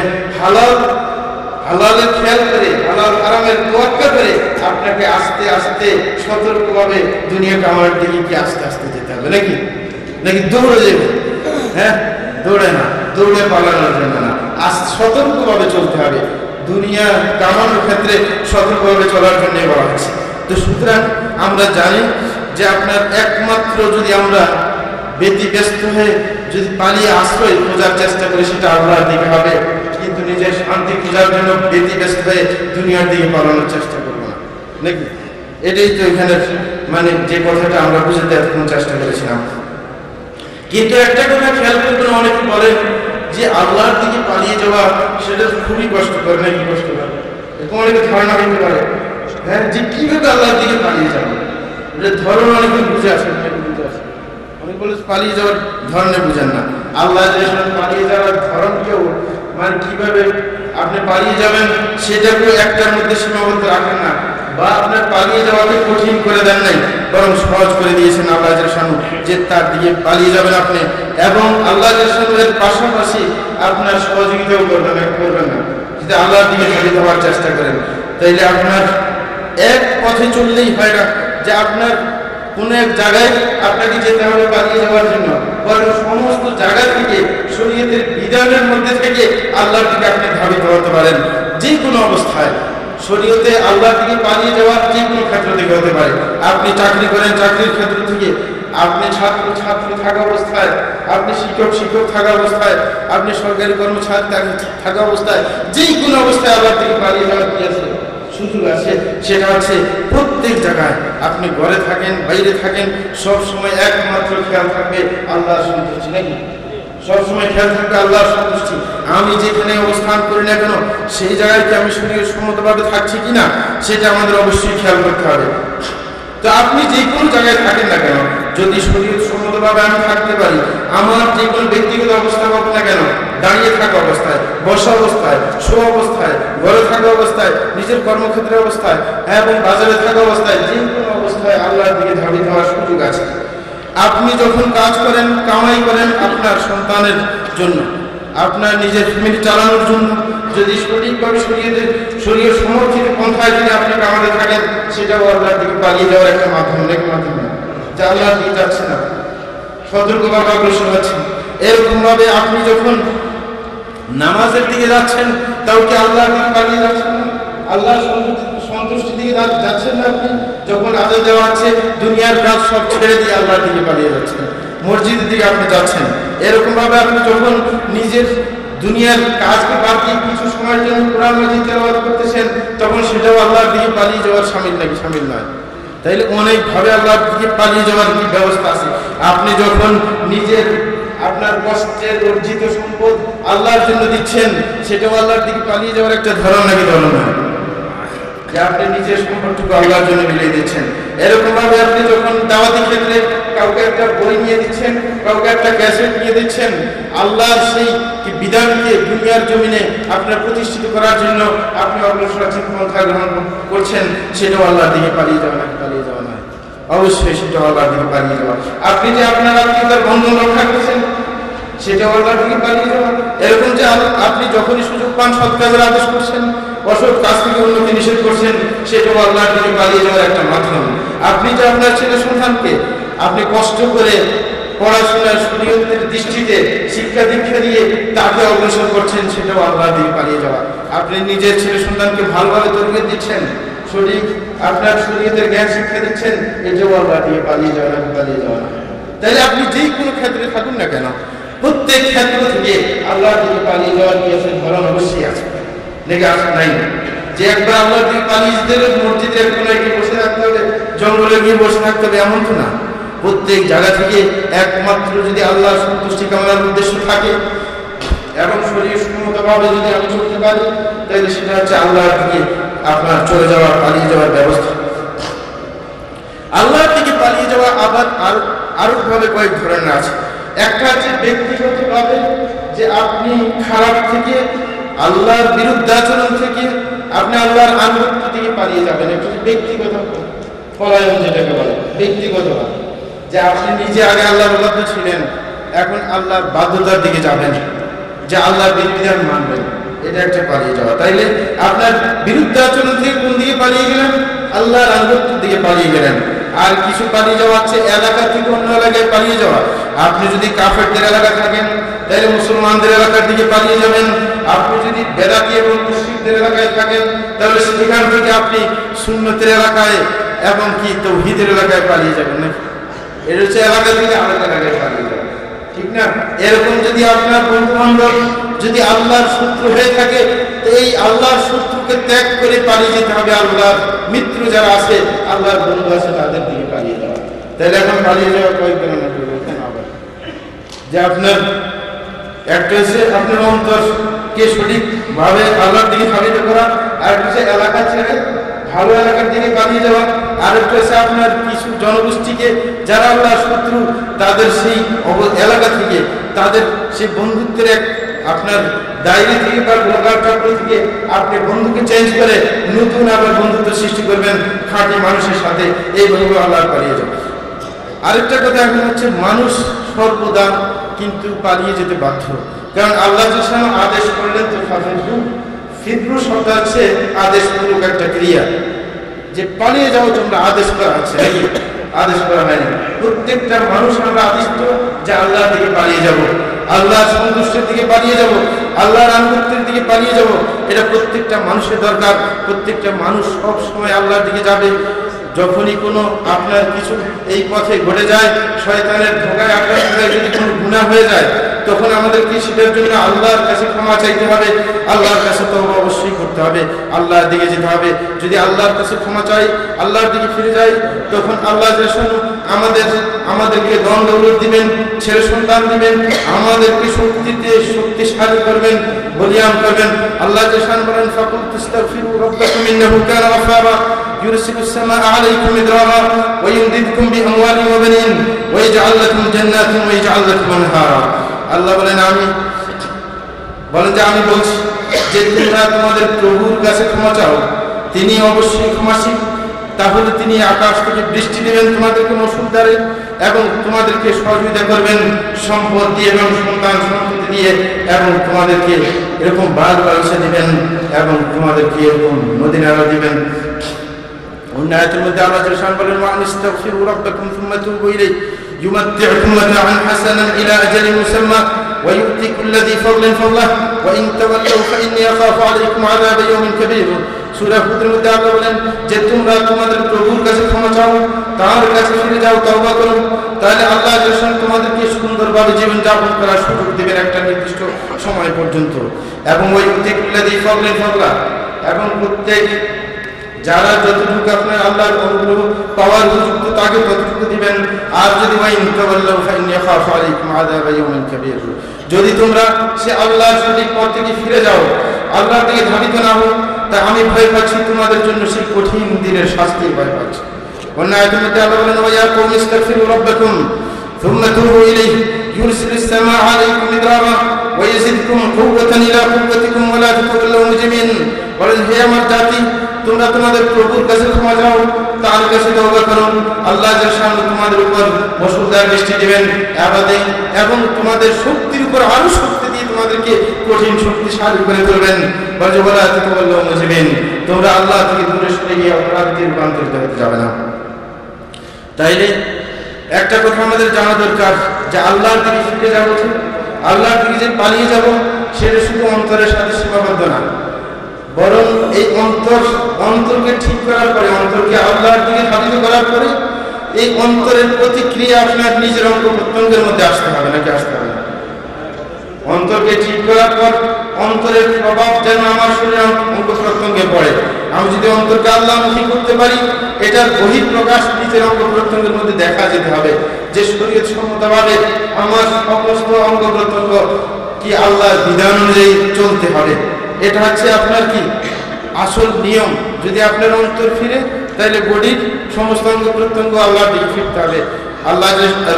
হালালের খেয়াল করে, হালাল হারামের তোয়াক্কা করে আপনাকে আস্তে আস্তে সতর্কভাবে দুনিয়া কামানোর দিকে কি আস্তে আস্তে যেতে হবে, নাকি নাকি দৌড়ে যাবে? হ্যাঁ, দৌড়ে না, দৌড়ে পালানোর জন্য না, সতর্কভাবে চলতে হবে। দুনিয়া কামানোর ক্ষেত্রে সতর্কভাবে চলার জন্য বলা হচ্ছে। তো সুতরাং আমরা জানি যে আপনার একমাত্র যদি আমরা ব্যতিব্যস্ত হয়ে যদি পালিয়ে আশ্রয় খোঁজার চেষ্টা করি, সেটা আল্লাহর দিকে হবে, কিন্তু নিজের শান্তি খোঁজার জন্য ব্যতিব্যস্ত হয়ে দুনিয়ার দিকে পালানোর চেষ্টা করবো না, নাকি? এটাই তো এখানে মানে যে কথাটা আমরা বুঝতে এতক্ষণ চেষ্টা করেছিলাম। কিন্তু একটা কথা খেয়াল করবেন, অনেকে বলেন যে আল্লাহর দিকে পালিয়ে যাওয়া সেটা খুবই কষ্টকর, নাকি কষ্টকর? এরকম অনেকে ধারণা করতে পারে, হ্যাঁ, যে কিভাবে আল্লাহর দিকে পালিয়ে যাবো, এটা ধরন অনেকে বুঝে আসে, অনেক বলে পালিয়ে যাওয়ার ধরনে বুঝেন না। আল্লাহ পালিয়ে যাওয়ার ধরন কেউ মানে কিভাবে আপনি পালিয়ে যাবেন সেটাকেও একটার মধ্যে সীমাবদ্ধ রাখেন না, বা আপনার পালিয়ে যাওয়াকে কঠিন করে দেন নাই, বরং সহজ করে দিয়েছেন আল্লাহ জাল্লাহু, যে তার দিকে পালিয়ে যাবেন আপনি, এবং আল্লাহ জাল্লাহু এর পাশাপাশি আপনার সহযোগিতাও করবেন না। যদি আল্লাহর দিকে চালিয়ে যাওয়ার চেষ্টা করেন, তাইলে আপনার এক পথে চললেই হয় না যে আপনার কোন এক জায়গায় আপনাকে যেতে হবে পালিয়ে যাওয়ার জন্য, বরং সমস্ত জায়গা থেকে শরীয়তের বিধানের মধ্যে থেকে আল্লাহর দিকে আপনি ধাবিত হতে পারেন। যে কোনো অবস্থায় শরীয়তে আল্লাহর দিকে পালিয়ে যাওয়ার যে কোনো ক্ষেত্র থেকে হতে পারে। আপনি চাকরি করেন, চাকরির ক্ষেত্র থেকে, আপনি ছাত্র থাকা অবস্থায়, আপনি শিক্ষক থাকা অবস্থায়, আপনি সরকারি কর্মচারী থাকা অবস্থায়, যে কোনো অবস্থায় আল্লাহর দিকে পালিয়ে যাওয়ার কি আছে, সুযোগ আছে। সেটা হচ্ছে প্রত্যেক জায়গায়, আপনি ঘরে থাকেন, বাইরে থাকেন, সব সময় একমাত্র খেয়াল থাকবে আল্লাহর সন্তুষ্টি, নাকি? সবসময় খেয়াল থাকবে আল্লাহর সন্তুষ্টি। আমি যেখানে অবস্থান করি না কেন সেই জায়গায় কি আমি শরীর সম্মতভাবে থাকছি কিনা, সেটা আমাদের অবশ্যই খেয়াল করতে হবে। তো আপনি যে কোনো জায়গায় থাকেন না কেন, যদি শরীর সম্মতভাবে আমি থাকতে পারি, আমার যে কোনো ব্যক্তিগত অবস্থা হোক না কেন, দাঁড়িয়ে থাকা অবস্থায়, বসা অবস্থায়, শোয়া অবস্থায়, ঘরে থাকা অবস্থায়, নিজের কর্মক্ষেত্রের অবস্থায়, এবং বাজারে থাকা অবস্থায়, যে কোনো অবস্থায় আল্লাহর দিকে ধাবিত হওয়ার সুযোগ আছে। আপনি যখন কাজ করেন, কামাই করেন, আপনার সন্তানের জন্য, আপনার নিজের ফ্যামিলি চালানোর জন্য। যদি সঠিকভাবে শরীর সমর্থিত পন্থায় যদি আপনি আমাদের থাকেন, সেটাও আল্লাহর দিকে পালিয়ে যাওয়ার একটা মাধ্যম, যা আল্লাহর দিকে যাচ্ছে না, সতর্কভাবে অগ্রসর হচ্ছেন। এরকম ভাবে আপনি যখন নামাজের দিকে যাচ্ছেন, তাও কি আল্লাহর দিকে পালিয়ে যাচ্ছেন না? আল্লাহ সন্তুষ্টির দিকে যাচ্ছেন না আপনি? যখন আজান দেওয়া হচ্ছে, দুনিয়ার কাজ সব ছেড়ে দিয়ে আল্লাহর দিকে পালিয়ে যাচ্ছেন, মসজিদের দিকে আপনি যাচ্ছেন। এরকম ভাবে আপনি যখন নিজের দুনিয়ার কাজকে বাদ দিয়ে কিছু সময়ের জন্য কোরআন মাজিদ তেলাওয়াত করতেছেন, তখন সেটাও আল্লাহর দিকে পালিয়ে যাওয়ার শামিল নাকি? শামিল নয়। তাইলে অনেকভাবে আল্লাহর দিকে পালিয়ে যাওয়ার কি ব্যবস্থা আছে। আপনি যখন নিজের আপনার কষ্টের অর্জিত সম্পদ আল্লাহর জন্য দিচ্ছেন, সেটাও আল্লাহর দিকে পালিয়ে যাওয়ার একটা ধরন নাকি? ধরন নয়, যে আপনি নিজের সম্পদটুকু আল্লাহর জন্য মিলিয়ে দিচ্ছেন। এরকম ভাবে আপনি যখন দাওয়াতি ক্ষেত্রে কাউকে একটা বই নিয়ে দিচ্ছেন, কাউকে একটা ক্যাসেট নিয়ে দিচ্ছেন, আল্লাহর সেই বিধানকে দুনিয়ার জমিনে আপনার প্রতিষ্ঠিত করার জন্য আপনি অগ্রসর পন্থা গ্রহণ করছেন, সেটাও আল্লাহর দিকে পালিয়ে যাওয়া নাকি? পালিয়ে যাওয়া নয়, অবশ্যই সেটাও আল্লাহর দিকে পালিয়ে যাওয়া। আপনি যে আপনার আত্মীয়তার বন্ধন রক্ষা করছেন, সেটাও আল্লাহর দিকে পালিয়ে যাওয়া। এরকম যে আপনি যখনই সুযোগ পান সৎ কাজের আদেশ করছেন, অসৎ কাজ থেকে উন্নতি নিষেধ করছেন, সেটাও আল্লাহর দিকে পালিয়ে যাওয়ার একটা মাধ্যম। আপনি যে আপনার ছেলে সন্তানকে আপনি কষ্ট করে পড়াশোনার শরীয়তের দৃষ্টিতে শিক্ষা দীক্ষা দিয়ে তাকে অগ্রসর করছেন, সেটাও আল্লাহর দিকে পালিয়ে যাওয়া। আপনি নিজের ছেলে সন্তানকে ভালোভাবে তরবিয়ত দিচ্ছেন, সঠিক আপনার শরীয়তের জ্ঞান শিক্ষা দিচ্ছেন, এটাও আল্লাহর দিকে পালিয়ে যাওয়া নাকি? পালিয়ে যাওয়া না। তাইলে আপনি যেই কোনো ক্ষেত্রে থাকুন না কেন, প্রত্যেক ক্ষেত্র থেকে আল্লাহর দিকে পালিয়ে যাওয়ার কি আছে? ধরন অবশ্যই আছে, লেগে আসা নাই। যে একবার আল্লাহর দিকে পালিয়ে যেতে হলে মসজিদের কোনায় গিয়ে বসে থাকতে হবে, জঙ্গলে গিয়ে বসে থাকতে হবে, এমন তো না। প্রত্যেক জায়গা থেকে একমাত্র যদি আল্লাহর সন্তুষ্টি কামনার উদ্দেশ্য থাকে এবং শরীর সম্মতভাবে যদি আমি চলতে পারি, তাহলে সেটা হচ্ছে আল্লাহর দিকে আপনার চলে যাওয়া, পালিয়ে যাওয়ার ব্যবস্থা। আল্লাহর দিকে পালিয়ে যাওয়া আবার আরো ভাবে কয়েক ধরনের আছে। একটা হচ্ছে ব্যক্তিগতভাবে, যে আপনি খারাপ থেকে, আল্লাহর বিরুদ্ধাচরণ থেকে আপনি আল্লাহর আনুগত্য থেকে পালিয়ে যাবেন। একটা ব্যক্তিগত পলায়ন, যেটাকে বলে ব্যক্তিগতভাবে, যে আপনি নিজে আগে আল্লাহর বাধ্য ছিলেন, এখন আল্লাহর বাধ্যতার দিকে যাবেন, যে আল্লাহর বিধিবিধান মানবেন, এটা একটা পালিয়ে যাওয়া। তাইলে আপনার বিরুদ্ধাচরণ থেকে কোন দিকে পালিয়ে গেলেন? আল্লাহর আনুগত্যের দিকে পালিয়ে গেলেন। আর কিছু পালিয়ে যাওয়া হচ্ছে এলাকা থেকে অন্য এলাকায় পালিয়ে যাওয়া। আপনি যদি কাফেরদের এলাকায় থাকেন, তাহলে মুসলমানদের এলাকার দিকে পালিয়ে যাবেন। আপনি যদি বেদাতি এবং মুশরিকদের এলাকায় থাকেন, তাহলে সেখান থেকে আপনি সুন্নতের এলাকায় এবং কি তাওহীদের এলাকায় পালিয়ে যাবেন নাকি? এটা হচ্ছে এলাকা থেকে আরেক এলাকায় পালিয়ে যাবেন, ঠিক না? এরকম যদি আপনার বন্ধু বান্ধব যদি আল্লাহর শত্রু হয়ে থাকে, এই আল্লাহর শত্রুকে ত্যাগ করে পালিয়ে যেতে হবে। আল্লাহর মিত্র যারা আছে, আল্লাহর বন্ধু আছে, তাদের দিকে পালিয়ে যাওয়া। তাহলে এখন পালিয়ে যাওয়া কয়েক ধরনের আবার, যে আপনার একটা হচ্ছে আপনার অন্তরকে সঠিকভাবে আল্লাহর দিকে ধাবিত করা, আর একটা হচ্ছে এলাকা ছেড়ে ভালো এলাকার দিকে পালিয়ে যাওয়া, আর একটা হচ্ছে আপনার কিছু জনগোষ্ঠীকে যারা আল্লাহর শত্রু, তাদের সেই এলাকা থেকে, তাদের সেই বন্ধুত্বের এক আপনার দায়রে থেকে বা লোকাল চক্র থেকে আপনি বন্ধুকে চেঞ্জ করে নতুন আবার বন্ধুত্ব সৃষ্টি করবেন খাঁটি মানুষের সাথে। এইভাবে আল্লাহ পালিয়ে যাবে। আরেকটা কথা এখন হচ্ছে, মানুষ সর্বদা কিন্তু পালিয়ে যেতে বাধ্য, কারণ আল্লাহ যখন আদেশ করলেন, তো ফিতরু শব্দ হচ্ছে আদেশ পূর্বক একটা ক্রিয়া, যে পালিয়ে যাও তোমরা, আদেশ করা হচ্ছে নাকি? আদেশ করা হয়নি। প্রত্যেকটা মানুষ আমরা আদিষ্ট যে আল্লাহর দিকে পালিয়ে যাব, আল্লাহর সন্তুষ্টির দিকে পালিয়ে যাব, আল্লাহর আনুগত্যের দিকে পালিয়ে যাব। এটা প্রত্যেকটা মানুষের দরকার। প্রত্যেকটা মানুষ সব সময় আল্লাহর দিকে যাবে। যখনই কোনো আপনার কিছু এই পথে ঘটে যায়, শয়তানের ধোঁকায় আক্রান্ত হয়ে যদি কোনো গুনাহ হয়ে যায়, তখন আমাদেরকে সেটার জন্য আল্লাহর কাছে ক্ষমা চাইতে হবে, আল্লাহর কাছে তওবা অবশ্যই করতে হবে, আল্লাহর দিকে যেতে হবে। যদি আল্লাহর কাছে ক্ষমা চাই, আল্লাহর দিকে ফিরে যাই, তখন আল্লাহ আমাদেরকে ধন দৌলত দিবেন, ছেলে সন্তান দিবেন, আমাদেরকে শক্তিশালী করবেন, বলিয়ান করবেন। আল্লাহ জান বলেন, ফাকুল তাস্তাগফিরু রাব্বাকুম ইন্নাহু কানা গাফফারা ইউরসিলুস সামাআ আলাইকুম মিদরারা ওয়া ইমদিদকুম বিআমওয়ালিন ওয়া বানিন ওয়া ইয়াজআল লাকুম জান্নাতিন ওয়া ইয়াজআল লাকুম আনহারা। আল্লাহ বলেন, আমি বলছি যে তোমরা তোমাদের প্রভুর কাছে ক্ষমা চাও, তিনি অবশ্যই ক্ষমাশীল। তাহলে তিনি আকাশ থেকে বৃষ্টি দেবেন তোমাদেরকে মৌসুম দ্বারে, এবং তোমাদেরকে সহযোগিতা করবেন সম্পদ দিয়ে এবং সন্তান সন্ততি শক্তি দিয়ে এবং তোমাদেরকে এরকম বাল বালসা দিবেন এবং তোমাদেরকে এরকম নদী নালা দিবেন। অন্য আয়াতের মধ্যে আল্লাহ জাল্লাহু বলেন ওয়া আনিস্তাগফিরু রাব্বাকুম সুম্মা তুবু ইলাইহি يمتعكم متاعا حسنا إلى أجل مسمى ويؤتي كل ذي فضل فضله وإن تولوا فإني أخاف عليكم عذاب يوم كبير। সূরা হুদের মধ্যে আল্লাহ বলেন যে তোমরা তোমাদের প্রভুর কাছে ক্ষমা চাও, তার কাছে ফিরে যাও, তওবা করো, তাহলে আল্লাহ জাল্লাহু তোমাদেরকে সুন্দরভাবে জীবন যাপন করার সুযোগ দিবেন একটা নির্দিষ্ট সময় পর্যন্ত। এবং ওয়াইউতি কুল্লা যী ফাদলিন ফাদলা, এবং প্রত্যেক যারা যতটুকু আপনার আল্লাহর অনুগ্রহ পাওয়ার উপযুক্ত তাকে ততটুকু দিবেন। আর যদি যদি তোমরা সে আল্লাহর সঠিক পথ থেকে ফিরে যাও, আল্লাহর দিকে ধাবিত না হও, তা আমি ভয় পাচ্ছি তোমাদের জন্য সেই কঠিন দিনের শাস্তির ভয় পাচ্ছি। অন্য আয়াতের মধ্যে আল্লাহ বলেন ওয়া কওমি ইস্তাগফিরু রাব্বাকুম সুম্মা তুবু ইলাইহি ইউরসিলিস সামাআ আলাইকুম মিদরারা ওয়া ইয়াজিদকুম কুওয়াতান ইলা কুওয়াতিকুম ওয়া লা তাতাওয়াল্লাউ মুজরিমিন। বলেন হে আমার জাতি, তোমরা তোমাদের প্রভুর কাছে ক্ষমা চাও, তার কাছে তওবা করো, আল্লাহ জাল্লাহু তোমাদের উপর মুষলধারে বৃষ্টি দিবেন এবং তোমাদের শক্তির উপর আরো শক্তি দিয়ে তোমাদেরকে কঠিন শক্তিশালী করে তুলবেন। ওয়া তাতাওয়াল্লাউ মুজরিমিন, তোমরা আল্লাহ থেকে দূরে সরে গিয়ে অপরাধীতে রূপান্তরিত হতে যাবে না। তাইলে একটা কথা আমাদের জানা দরকার যে আল্লাহর দিকে ফিরে যাব, আল্লাহর দিকে যে পালিয়ে যাব সেটা শুধু অন্তরের সাথে সীমাবদ্ধ না, বরং এই অন্তরকে ঠিক করার পরে, অন্তরকে আল্লাহর দিকে ধাবিত করার পরে এই অন্তরের প্রতিক্রিয়া আপনার নিজের অঙ্গ প্রত্যঙ্গের মধ্যে আসতে হবে, নাকি আসতে হবে না? অন্তরকে ঠিক করার পর অন্তরের প্রভাব যেন আমার শরীরের অঙ্গ প্রত্যঙ্গে পড়ে। আমি যদি অন্তরকে আল্লাহমুখী করতে পারি, এটার বহিঃপ্রকাশ নিজের অঙ্গ প্রত্যঙ্গের মধ্যে দেখা যেতে হবে যে শরীয়ত সম্মতভাবে আমার সমস্ত অঙ্গ প্রত্যঙ্গ কি আল্লাহর বিধান অনুযায়ী চলতে হবে। এটা হচ্ছে আপনার কি আসল নিয়ম। যদি আপনার অন্তর ফিরে, তাহলে বডির সমস্ত অঙ্গ প্রত্যঙ্গ আল্লাহর দিকে ফিরতে হবে। আল্লাহ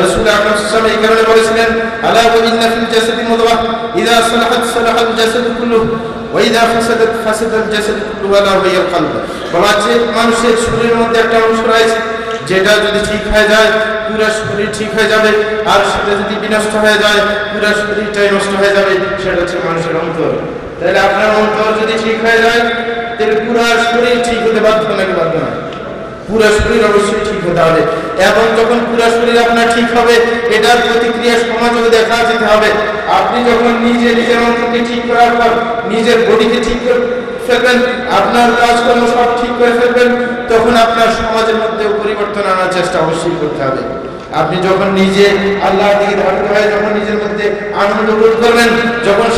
রাসূল আকরাম সাল্লাল্লাহু আলাইহি ওয়াসাল্লাম এই কারণে বলেছিলেন আলা ওয়া ইন্না ফিল জাসাদি মুদগাহ ইযা সালাহাত সালাহাল জাসাদু কুল্লুহু ওয়া ইযা ফাসাদাত ফাসাদাল জাসাদু কুল্লুহু আলা ওয়া হিয়াল কলব। বলা আছে মানুষের শরীরের মধ্যে একটা অংশ রয়েছে, যেটা যদি ঠিক হয়ে যায় পুরো শরীর ঠিক হয়ে যাবে, আর সেটা যদি বিনষ্ট হয়ে যায় পুরো শরীরটাই নষ্ট হয়ে যাবে। সেটা হচ্ছে মানুষের অন্তর। তাহলে আপনার অন্তর যদি ঠিক হয়ে যায়, তাহলে পুরো শরীর ঠিক হতে বাধ্য, নাকি বাধ্য না? পুরো শরীর অবশ্যই ঠিক হতে হবে। এবং যখন পুরো শরীর আপনার ঠিক হবে, এটার প্রতিক্রিয়া সমাজেও দেখা যেতে হবে। আপনি যখন নিজের অন্তরকে ঠিক করার পর নিজের বডিকে ঠিক করে ফেলবেন, আপনার কাজকর্ম সব ঠিক করে ফেলবেন, তখন আপনার সমাজের মধ্যেও পরিবর্তন আনার চেষ্টা অবশ্যই করতে হবে। আপনি যখন নিজে আল্লাহর দিকে ধাবিত হয়ে যখন নিজের মধ্যে আনন্দ বোধ করবেন, যখন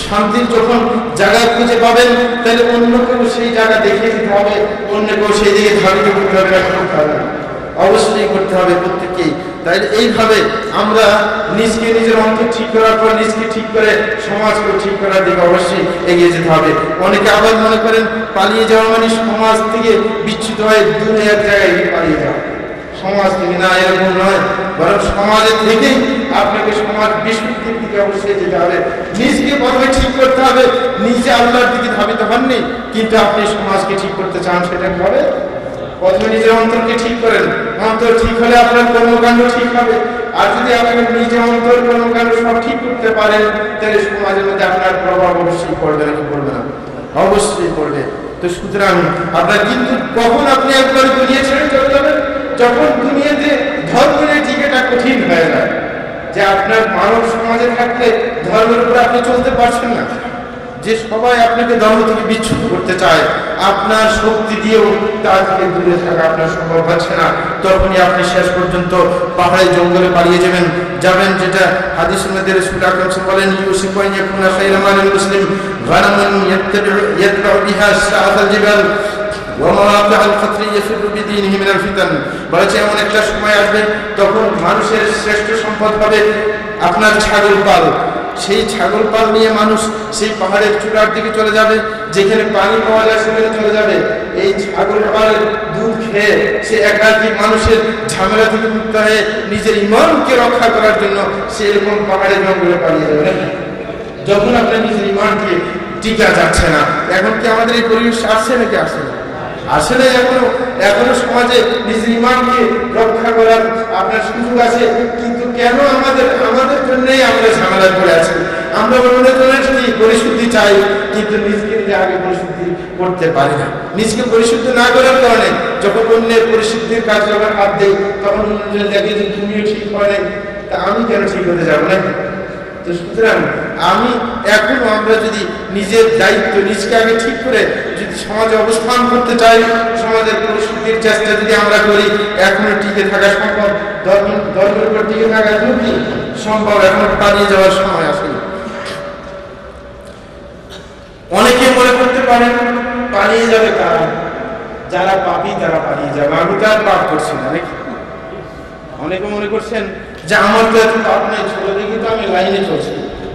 শান্তির যখন জায়গা খুঁজে পাবেন, তাহলে অন্যকেও সেই জায়গা দেখিয়ে দিতে হবে, অন্যকেও সেই দিকে ধাবিত করতে হবে, অবশ্যই করতে হবে প্রত্যেককেই। তাই এইভাবে আমরা নিজের অন্তর ঠিক করার পর নিজকে ঠিক করে সমাজকে ঠিক করার দিকে অবশ্যই এগিয়ে যেতে হবে। অনেকে আবার মনে করেন পালিয়ে যাওয়া মানে সমাজ থেকে বিচ্যুত হয়ে দূরে এক জায়গায় পালিয়ে যাওয়া। সমাজ থেকে না, এরকম নয়, বরং সমাজের থেকেই আপনাকে সমাজ বিশুদ্ধির দিকে অবশ্যই যেতে হবে। নিজকে প্রথমে ঠিক করতে হবে। নিজে আল্লাহর দিকে ধাবিত হননি, কিন্তু আপনি সমাজকে ঠিক করতে চান, সেটা হবে প্রথমে নিজের অন্তরকে ঠিক করেন। অন্তর ঠিক হলে আপনার কর্মকাণ্ড ঠিক হবে। আর যদি আপনি নিজের অন্তর কর্মকাণ্ড সব ঠিক করতে পারেন, তাহলে সমাজের মধ্যে আপনার প্রভাব অবশ্যই পড়বে, নাকি পড়বে না? অবশ্যই পড়বে। তো সুতরাং আপনার কিন্তু কখন আপনি একবার দুনিয়া ছেড়ে চলে যাবেন, যখন দুনিয়াতে ধর্মের টিকাটা কঠিন হয়ে যায়, যে আপনার মানব সমাজে থাকলে ধর্মের উপরে আপনি চলতে পারছেন না, যে সবাই আপনাকে ধর্ম থেকে বিচ্যুত করতে চায়, আপনার শক্তি দিয়েও তার থেকে দূরে থাকা আপনার সম্ভব হচ্ছে না, তখনই আপনি শেষ পর্যন্ত পাহাড়ে জঙ্গলে পালিয়ে যাবেন, যেটা হাদিসের মধ্যে রাসূল আকরাম সাল্লাল্লাহু আলাইহি ওয়াসাল্লাম বলেন ইউসিফু আন ইয়াকুনা খায়রামান মুসলিম গানামান ইয়াতবাউ বিহা সাআতাল জিবাল ওয়া মাওয়াকিআল খাতরি ইয়াফিরু বিদীনিহি মিনাল ফিতান। বলেছে এমন একটা সময় আসবে তখন মানুষের শ্রেষ্ঠ সম্পদ হবে আপনার ছাগল পাল। সেই ছাগল পাল নিয়ে মানুষ সেই পাহাড়ের চূড়ার দিকে চলে যাবে, যেখানে পানি পাওয়া যায় সেখানে চলে যাবে। এই ছাগল পালের দুধ খেয়ে সে একাকী মানুষের ঝামেলা থেকে মুক্ত হয়ে নিজের ঈমানকে রক্ষা করার জন্য সে এরকম পাহাড়ে জঙ্গলে পালিয়ে যাবে। যখন আপনার নিজের ঈমানকে টিকা যাচ্ছে না, এখন কি আমাদের এই পরিবেশ আসছে নাকি আসছে না? আসলে এখনো সমাজে নিজের ঈমানকে রক্ষা করার আপনার সুযোগ আছে, কিন্তু কেন আমাদের জন্যই আমরা ঝামেলা করে আছি। আমরা অন্যের জন্য কি পরিশুদ্ধি চাই, কিন্তু নিজকে আগে পরিশুদ্ধি করতে পারি না। নিজকে পরিশুদ্ধ না করার কারণে যখন অন্যের পরিশুদ্ধির কাজ আমরা হাত দেই, তখন অন্যজন দেখে যে তুমিও ঠিক হয় নাই, তা আমি কেন ঠিক হতে যাবো না? তো সুতরাং আমরা যদি নিজের দায়িত্ব নিজকে আগে ঠিক করে যদি সমাজে অবস্থান করতে চাই, সমাজের পরিশুদ্ধির চেষ্টা যদি আমরা করি, এখনো টিকে থাকা সম্ভব। ধর্মের উপর টিকে থাকা কি সম্ভব? এখনো পালিয়ে যাওয়ার সময় আসেনি। অনেকে মনে করতে পারেন পালিয়ে যাবে তারা, যারা পাপী তারা পালিয়ে যাবে, আমি তো আর পাপ করছি না নাকি? অনেকে মনে করছেন যে আমার তো এত পাপ নেই, ছোট দেখি তো আমি লাইনে চলছি,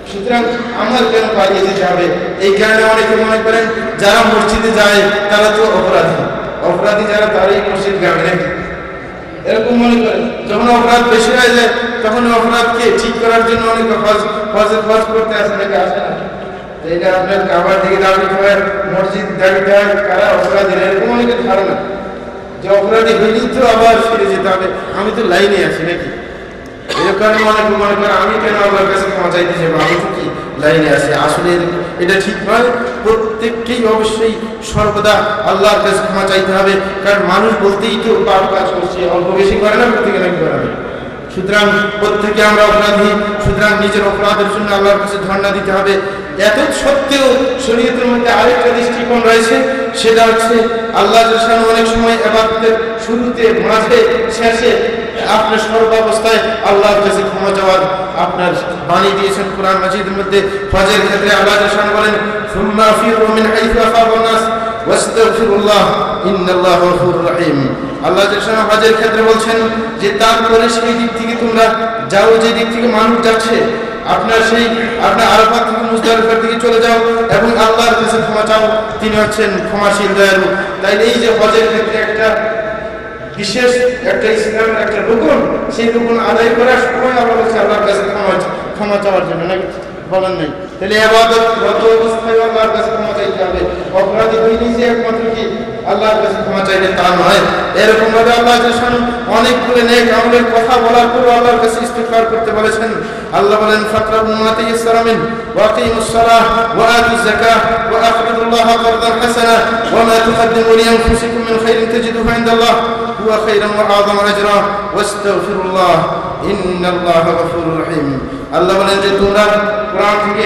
সুতরাং আমার কেন পালিয়ে যেতে হবে? এই কারণে অনেকে মনে করেন যারা মসজিদে যায় তারা তো অপরাধী যারা তারাই মসজিদ যাবে নাকি, এরকম মনে করেন। যখন অপরাধ বেশি হয়ে যায় তখন অপরাধকে ঠিক করার জন্য অনেকে হজ করতে আসে নাকি, আসে না? এটা আপনার কাবার দিকে দাবি হয়, মসজিদ দাবিতে হয়, কারা অপরাধী, এরকম অনেকের ধারণা যে অপরাধী হইলেই তো আবার ফিরে যেতে হবে, আমি তো লাইনে আছি নাকি। এরকম অনেকে মনে করে আমি কেন আল্লাহর কাছে ক্ষমা চাইতে যাবো, আমি তো কি লাইনে আছি। আসলে এটা ঠিক নয়। প্রত্যেককেই অবশ্যই সর্বদা আল্লাহর কাছে ক্ষমা চাইতে হবে, কারণ মানুষ বলতেই কেউ পাপ কাজ করছে, অল্প বেশি করে না, প্রত্যেকে নাকি করে না। সুতরাং প্রত্যেকে আমরা অপরাধী, সুতরাং নিজের অপরাধের জন্য আল্লাহর কাছে ধর্ণা দিতে হবে। এত সত্ত্বেও শরীয়তের মধ্যে আরেকটা দৃষ্টিকোণ রয়েছে, সেটা হচ্ছে আল্লাহ অনেক সময় ইবাদতের শুরুতে, মাঝে, শেষে আপনার সর্বাবস্থায় আল্লাহর কাছে ক্ষমা চাওয়ার আপনার বাণী দিয়েছেন কোরআন মাজিদের মধ্যে। হজের ক্ষেত্রে আল্লাহ বলেন সুম্মা ফিরু মিন হাইথু আফাদান নাস ওয়াস্তাগফিরুল্লাহ ইন্নাল্লাহা গফুরুর রহিম। আল্লাহ হজের ক্ষেত্রে বলছেন যে তারপরে সেই দিক থেকে তোমরা যাও, যে দিক থেকে মানুষ যাচ্ছে, আপনার আরাফাত থেকে মুজদালিফার দিকে চলে যাও এবং আল্লাহর কাছে ক্ষমা চাও, তিনি হচ্ছেন ক্ষমাশীল দয়ালু। তাই এই যে হজের ক্ষেত্রে একটা বিশেষ একটা ইসলামের একটা রুকন, সেই রুকন আদায় করার সময় আল্লাহ বলছে আল্লাহর কাছে ক্ষমা চাওয়ার জন্য, নাকি বলেন নাই? তাহলে ইবাদতরত অবস্থায় আল্লাহর কাছে ক্ষমা চাইতে হবে। অপরাধী হইলেই যে একমাত্র কি আল্লাহর কাছে ক্ষমা চাইলে তা নয়। এরকম ভাবে আল্লাহ অনেকগুলো নেক আমলের কথা বলার পর আল্লাহর কাছে ইস্তিগফার করতে বলেছেন। আল্লাহ বলেন ফাকরাবু মা তায়াসসারা মিন ওয়া আকিমুস সালাহ ওয়া আতুজ যাকাহ ওয়া আখরিদুল্লাহ কারদান হাসানা ওয়া মা তুকদ্দিমু লিআনফুসিকুম মিন খাইরিন তাজিদুহু ইনদাল্লাহ হুয়া খাইরান ওয়া আযামা আজরা ওয়াস্তাগফিরুল্লাহ ইন্নাল্লাহা গফুরুর রহিম। আল্লাহ বলেন যে তোমরা কোরআন থেকে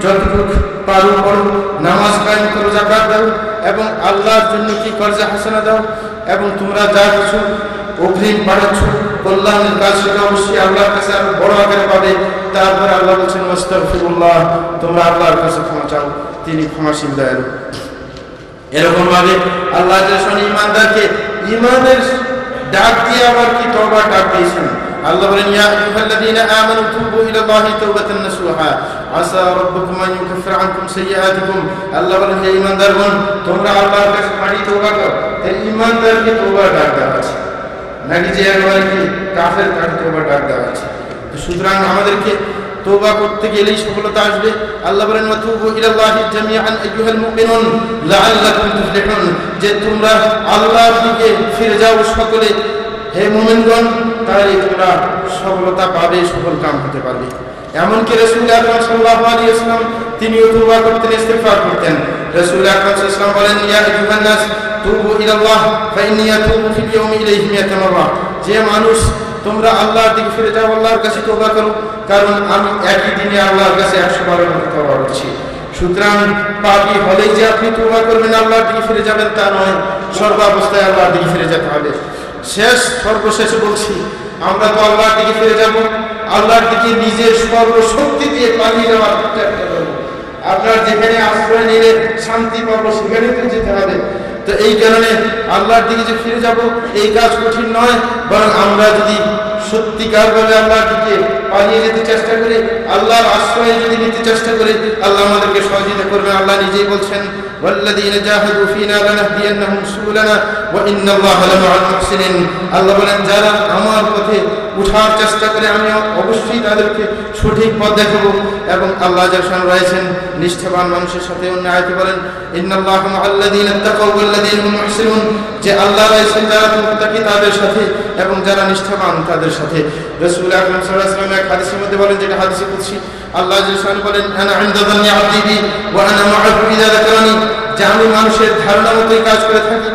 যতটুকু পারো পড়ো, নামাজ কায়েম করো, যাকাত দাও এবং আল্লাহর জন্য কি কর্জা হাসানা দাও, এবং তোমরা যা কিছু অগ্রিম পাঠাচ্ছ কল্যাণের কাজ, সেটা অবশ্যই আল্লাহর কাছে আরো বড় আকারে পাবে। তারপরে আল্লাহ বলছেন ওয়াস্তাগফিরুল্লাহ, তোমরা আল্লাহর কাছে ক্ষমা চাও, তিনি ক্ষমাশীল দয়ালু। এরকম ভাবে আল্লাহ ইমানদারকে ইমানের ডাক দিয়ে আবার কি তওবার ডাক দিয়েছেন। আল্লাহ বলেন ইয়া আইয়ুহাল্লাযীনা আমানু তুবু ইলাল্লাহি তাওবাতান নাসুহা আসা রাব্বুকুম আন ইউকাফিরা আনকুম সাইয়্যাতিকুম। আল্লাহ বলেন হে ঈমানদারগণ, তোমরা আল্লাহর কাছে খাঁটি তওবা করো। এই ঈমানদারকে তওবা ডাক দেওয়া আছে, নাকি যে একবার কি কাফের খাঁটি তওবা ডাক দেওয়া আছে। তো সুতরাং আমাদেরকে তওবা করতে গেলেই সফলতা আসবে। আল্লাহ বলেন ওয়া তুবু ইলাল্লাহি জামিআন আইয়ুহাল মুমিনুন লাআল্লাকুম তুফলিহুন, যে তোমরা আল্লাহর দিকে ফিরে যাও সকলে, হে মুমিনগণ, তাহলে তোমরা সফলতা পাবে, সফল কাম হতে পারবে। এমনকি রাসূল আকরাম সাল্লাল্লাহু আলাইহি ওয়াসাল্লাম তিনিও তওবা করতেন, ইস্তিগফার করতেন। রাসূল আকরাম সাল্লাল্লাহু আলাইহি ওয়াসাল্লাম বলেন ইয়া আইয়ুহান নাস তুবু ইলাল্লাহ ফাইন্নী আতুবু ফিল ইয়াউমি ইলাইহি মিয়াতা মাররা, যে মানুষ তোমরা আল্লাহর দিকে ফিরে যাও, আল্লাহর কাছে তওবা করো, কারণ আমি একই দিনে আল্লাহর কাছে 100 বার তওবা করছি। সুতরাং পাপী হলেই যে আপনি তওবা করবেন আল্লাহর দিকে ফিরে যাবেন তা নয়, সর্বাবস্থায় আল্লাহর দিকে ফিরে যেতে হবে। সর্বশেষে বলছি, আমরা তো আল্লাহর দিকে ফিরে যাব, আল্লাহর দিকে নিজের সর্বশক্তি দিয়ে পালিয়ে যাওয়ার চেষ্টা করব। আপনার যেখানে আশ্রয় নিলে শান্তি পাবো সেখানে তো যেতে হবে। তো এই কারণে আল্লাহর দিকে যে ফিরে যাব এই কাজ কঠিন নয়, বরং আমরা যদি সত্যিকার ভাবে আল্লাহর দিকে পালিয়ে যেতে চেষ্টা করি, আল্লাহর আশ্রয় যদি নিতে চেষ্টা করি, আল্লাহ আমাদেরকে সহযোগিতা করবেন। আল্লাহ নিজেই বলছেন ওয়াল্লাযীনা জাহাদু ফীনা লানাহদিয়ান্নাহুম সুবুলানা ওয়া ইন্নাল্লাহা লামাআল মুহসিনিন। আল্লাহ বলেন যারা আমার পথে উঠার চেষ্টা করে আমি অবশ্যই তাদেরকে সঠিক পথ দেখাবো, এবং আল্লাহ যারা রয়েছেন নিষ্ঠাবান মানুষের সাথে। অন্য আয়াতে বলেন ইন্নাল্লাহা মাআল্লাযীনা তাকাউ ওয়াল্লাযীনা হুম মুহসিনুন, যে আল্লাহ রয়েছেন যারা মুত্তাকি তাদের সাথে এবং যারা নিষ্ঠাবান তাদের আমাদের সাথে। রাসূল আকরাম সাল্লাল্লাহু আলাইহি ওয়াসাল্লাম এক হাদিসের মধ্যে বলেন, যেটা হাদিসে কুদসি, আল্লাহ জিল্লাহু বলেন, আনা ইনদা যান্নি আবদি বি ওয়া আনা মা'আহু ইযা যাকারানি, যে আমি মানুষের ধারণা মতোই কাজ করে থাকি,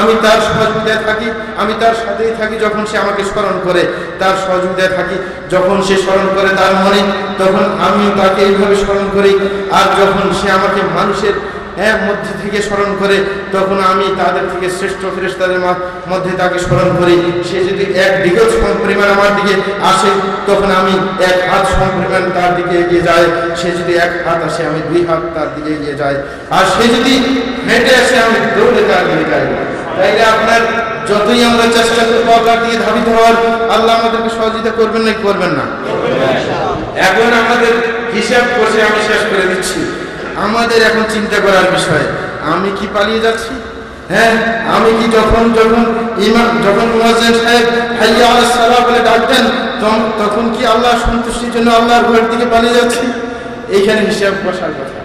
আমি তার সহযোগিতায় থাকি, আমি তার সাথেই থাকি যখন সে আমাকে স্মরণ করে, তার সহযোগিতায় থাকি যখন সে স্মরণ করে তার মনে, তখন আমিও তাকে এইভাবে স্মরণ করি। আর যখন সে আমাকে মানুষের মধ্যে থেকে স্মরণ করে, তখন আমি তাদের থেকে শ্রেষ্ঠ ফেরেশতাদের মধ্যে তাকে স্মরণ করি। সে যদি এক বিঘত পরিমাণ আমার দিকে আসে, তখন আমি এক হাত পরিমাণ তার দিকে এগিয়ে যাই। সে যদি এক হাত আসে, আমি 2 হাত তার দিকে এগিয়ে যাই। আর সে যদি হেঁটে আসে, আমি দৌড়ে তার দিকে যাই। তাইলে আপনার যতই আমরা চেষ্টা করবো আল্লাহর দিকে ধাবিত হওয়ার, আল্লাহ আমাদেরকে সহযোগিতা করবেন না, করবেন না? এখন আমাদের হিসাব করছে, আমি শেষ করে দিচ্ছি। আমাদের এখন চিন্তা করার বিষয়, আমি কি পালিয়ে যাচ্ছি? আমি কি যখন মুয়াজ্জিন সাহেব হাইয়া আলাস সালাহ বলে ডাকতেন, তখন কি আল্লাহ সন্তুষ্টির জন্য আল্লাহর ঘরের দিকে পালিয়ে যাচ্ছি? এইখানে হিসাব কষার কথা,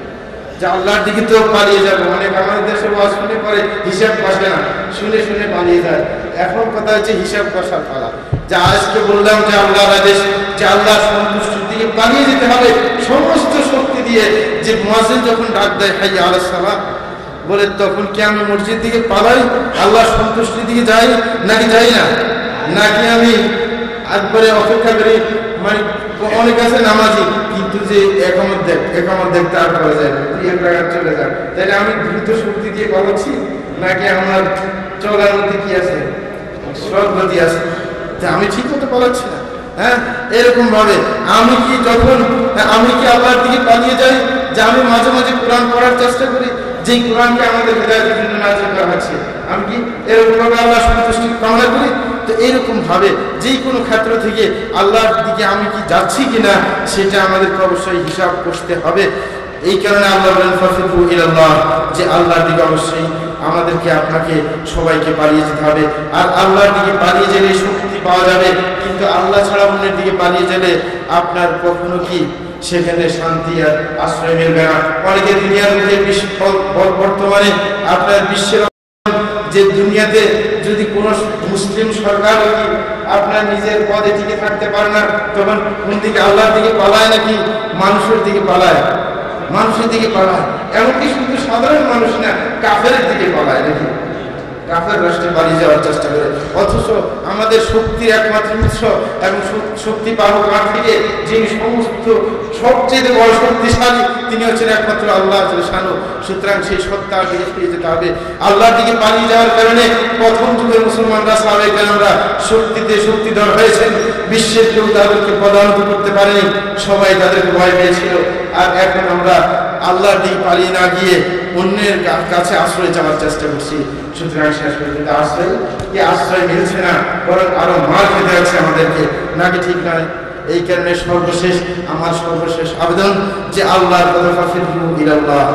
যে আল্লাহর দিকে তো পালিয়ে যাবো। অনেক আমাদের দেশে ওয়াজ শুনে পরে হিসাব কষে না, শুনে শুনে পালিয়ে যায়। এখন কথা হচ্ছে হিসাব কষার পালা। যে আজকে বললাম যে আল্লাহর আদেশ, যে আল্লাহর সন্তুষ্টির দিকে পালিয়ে যেতে হবে সমস্ত শক্তি দিয়ে। যে মুয়াজ্জিন যখন ডাক দেয় হাইয়া আলাস সালাহ বলে, তখন কি আমি মসজিদ দিকে পালাই, আল্লাহর সন্তুষ্টির দিকে যাই নাকি যাই না? নাকি আমি একবারে অপেক্ষা করি? মানে অনেক আছে নামাজি, কিন্তু যে একামত দেখ তারপরে যায়, 2 টাকা চলে যায়। তাহলে আমি দ্রুত শক্তি দিয়ে পালাচ্ছি, নাকি আমার চলার মধ্যে কি আছে, সদ্গতি আছে, আমি ঠিক মতো পালাচ্ছি না? এরকম ভাবে আমি কি আল্লাহর দিকে পালিয়ে যাই? যে আমি মাঝে মাঝে কোরআন পড়ার চেষ্টা করি, যে কোরআনকে আমাদের হৃদয়ের জন্য নাযিল করা হচ্ছে, আমি কি এরকম ভাবে আল্লাহ সন্তুষ্টি কামনা করি? তো এরকম ভাবে যে কোনো ক্ষেত্র থেকে আল্লাহর দিকে আমি কি যাচ্ছি কিনা, সেটা আমাদেরকে অবশ্যই হিসাব করতে হবে। এই কারণে আল্লাহ বলেন ফাফিরু ইলাল্লাহ, যে আল্লাহর দিকে অবশ্যই আমাদেরকে আপনাকে সবাইকে পালিয়ে যেতে হবে। আর আল্লাহর দিকে পালিয়ে গেলে শক্তি পাওয়া যাবে, কিন্তু আল্লাহ ছাড়া অন্যের দিকে পালিয়ে গেলে আপনার কখনো কি সেখানে শান্তি আর আশ্রয় মিলবে না। অনেকে দুনিয়ার মধ্যে বর্তমানে আপনার বিশ্বের যে দুনিয়াতে যদি কোনো মুসলিম সরকার আপনার নিজের পদে টিকে থাকতে পারে না, তখন কোন দিকে আল্লাহর দিকে পালায় নাকি মানুষের দিকে পালায়? মানুষের দিকে পালায়। এমনকি শুধু সাধারণ মানুষ না, কাফেরের দিকে পালায় নাকি, কাফের রাষ্ট্রে পালিয়ে যাওয়ার চেষ্টা করে। অথচ আমাদের শক্তির একমাত্র উৎস এবং শক্তি পাবো কার থেকে? যিনি সবচেয়ে বড় শক্তিশালী, তিনি হচ্ছেন একমাত্র আল্লাহ শানু। সুতরাং সেই সত্তার দিকে ফিরে যেতে হবে। আল্লাহর দিকে পালিয়ে যাওয়ার কারণে প্রথম যুগের মুসলমানরা, সাহাবায়ে কেরামরা শক্তিতে শক্তিধর হয়েছেন। বিশ্বের কেউ তাদেরকে পদানত করতে পারেনি, সবাই তাদেরকে ভয় পেয়েছিল। আর এখন আমরা আল্লাহর দিকে পালিয়ে না গিয়ে অন্যের কাছে আশ্রয় চাওয়ার চেষ্টা করছি। সুতরাং শেষ পর্যন্ত আশ্রয় মিলছে না, বরং আরো মার খেতে হচ্ছে আমাদেরকে, নাকি ঠিক নয়? এই কারণে আমার সর্বশেষ আবেদন, যে আল্লাহর কথা ফাফিরু ইলাল্লাহ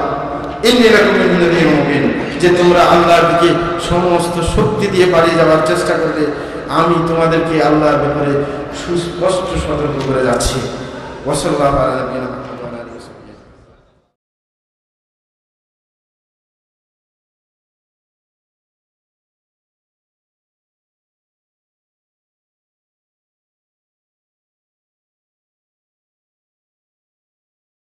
ইন্নী লাকুম মিনাল মুমিনুন, যে তোমরা আল্লাহর দিকে সমস্ত শক্তি দিয়ে পালিয়ে যাওয়ার চেষ্টা করলে আমি তোমাদেরকে আল্লাহর ব্যাপারে সুস্পষ্ট সতর্ক করে যাচ্ছি। ওয়া সাল্লাল্লাহু আলা নাবিয়িনা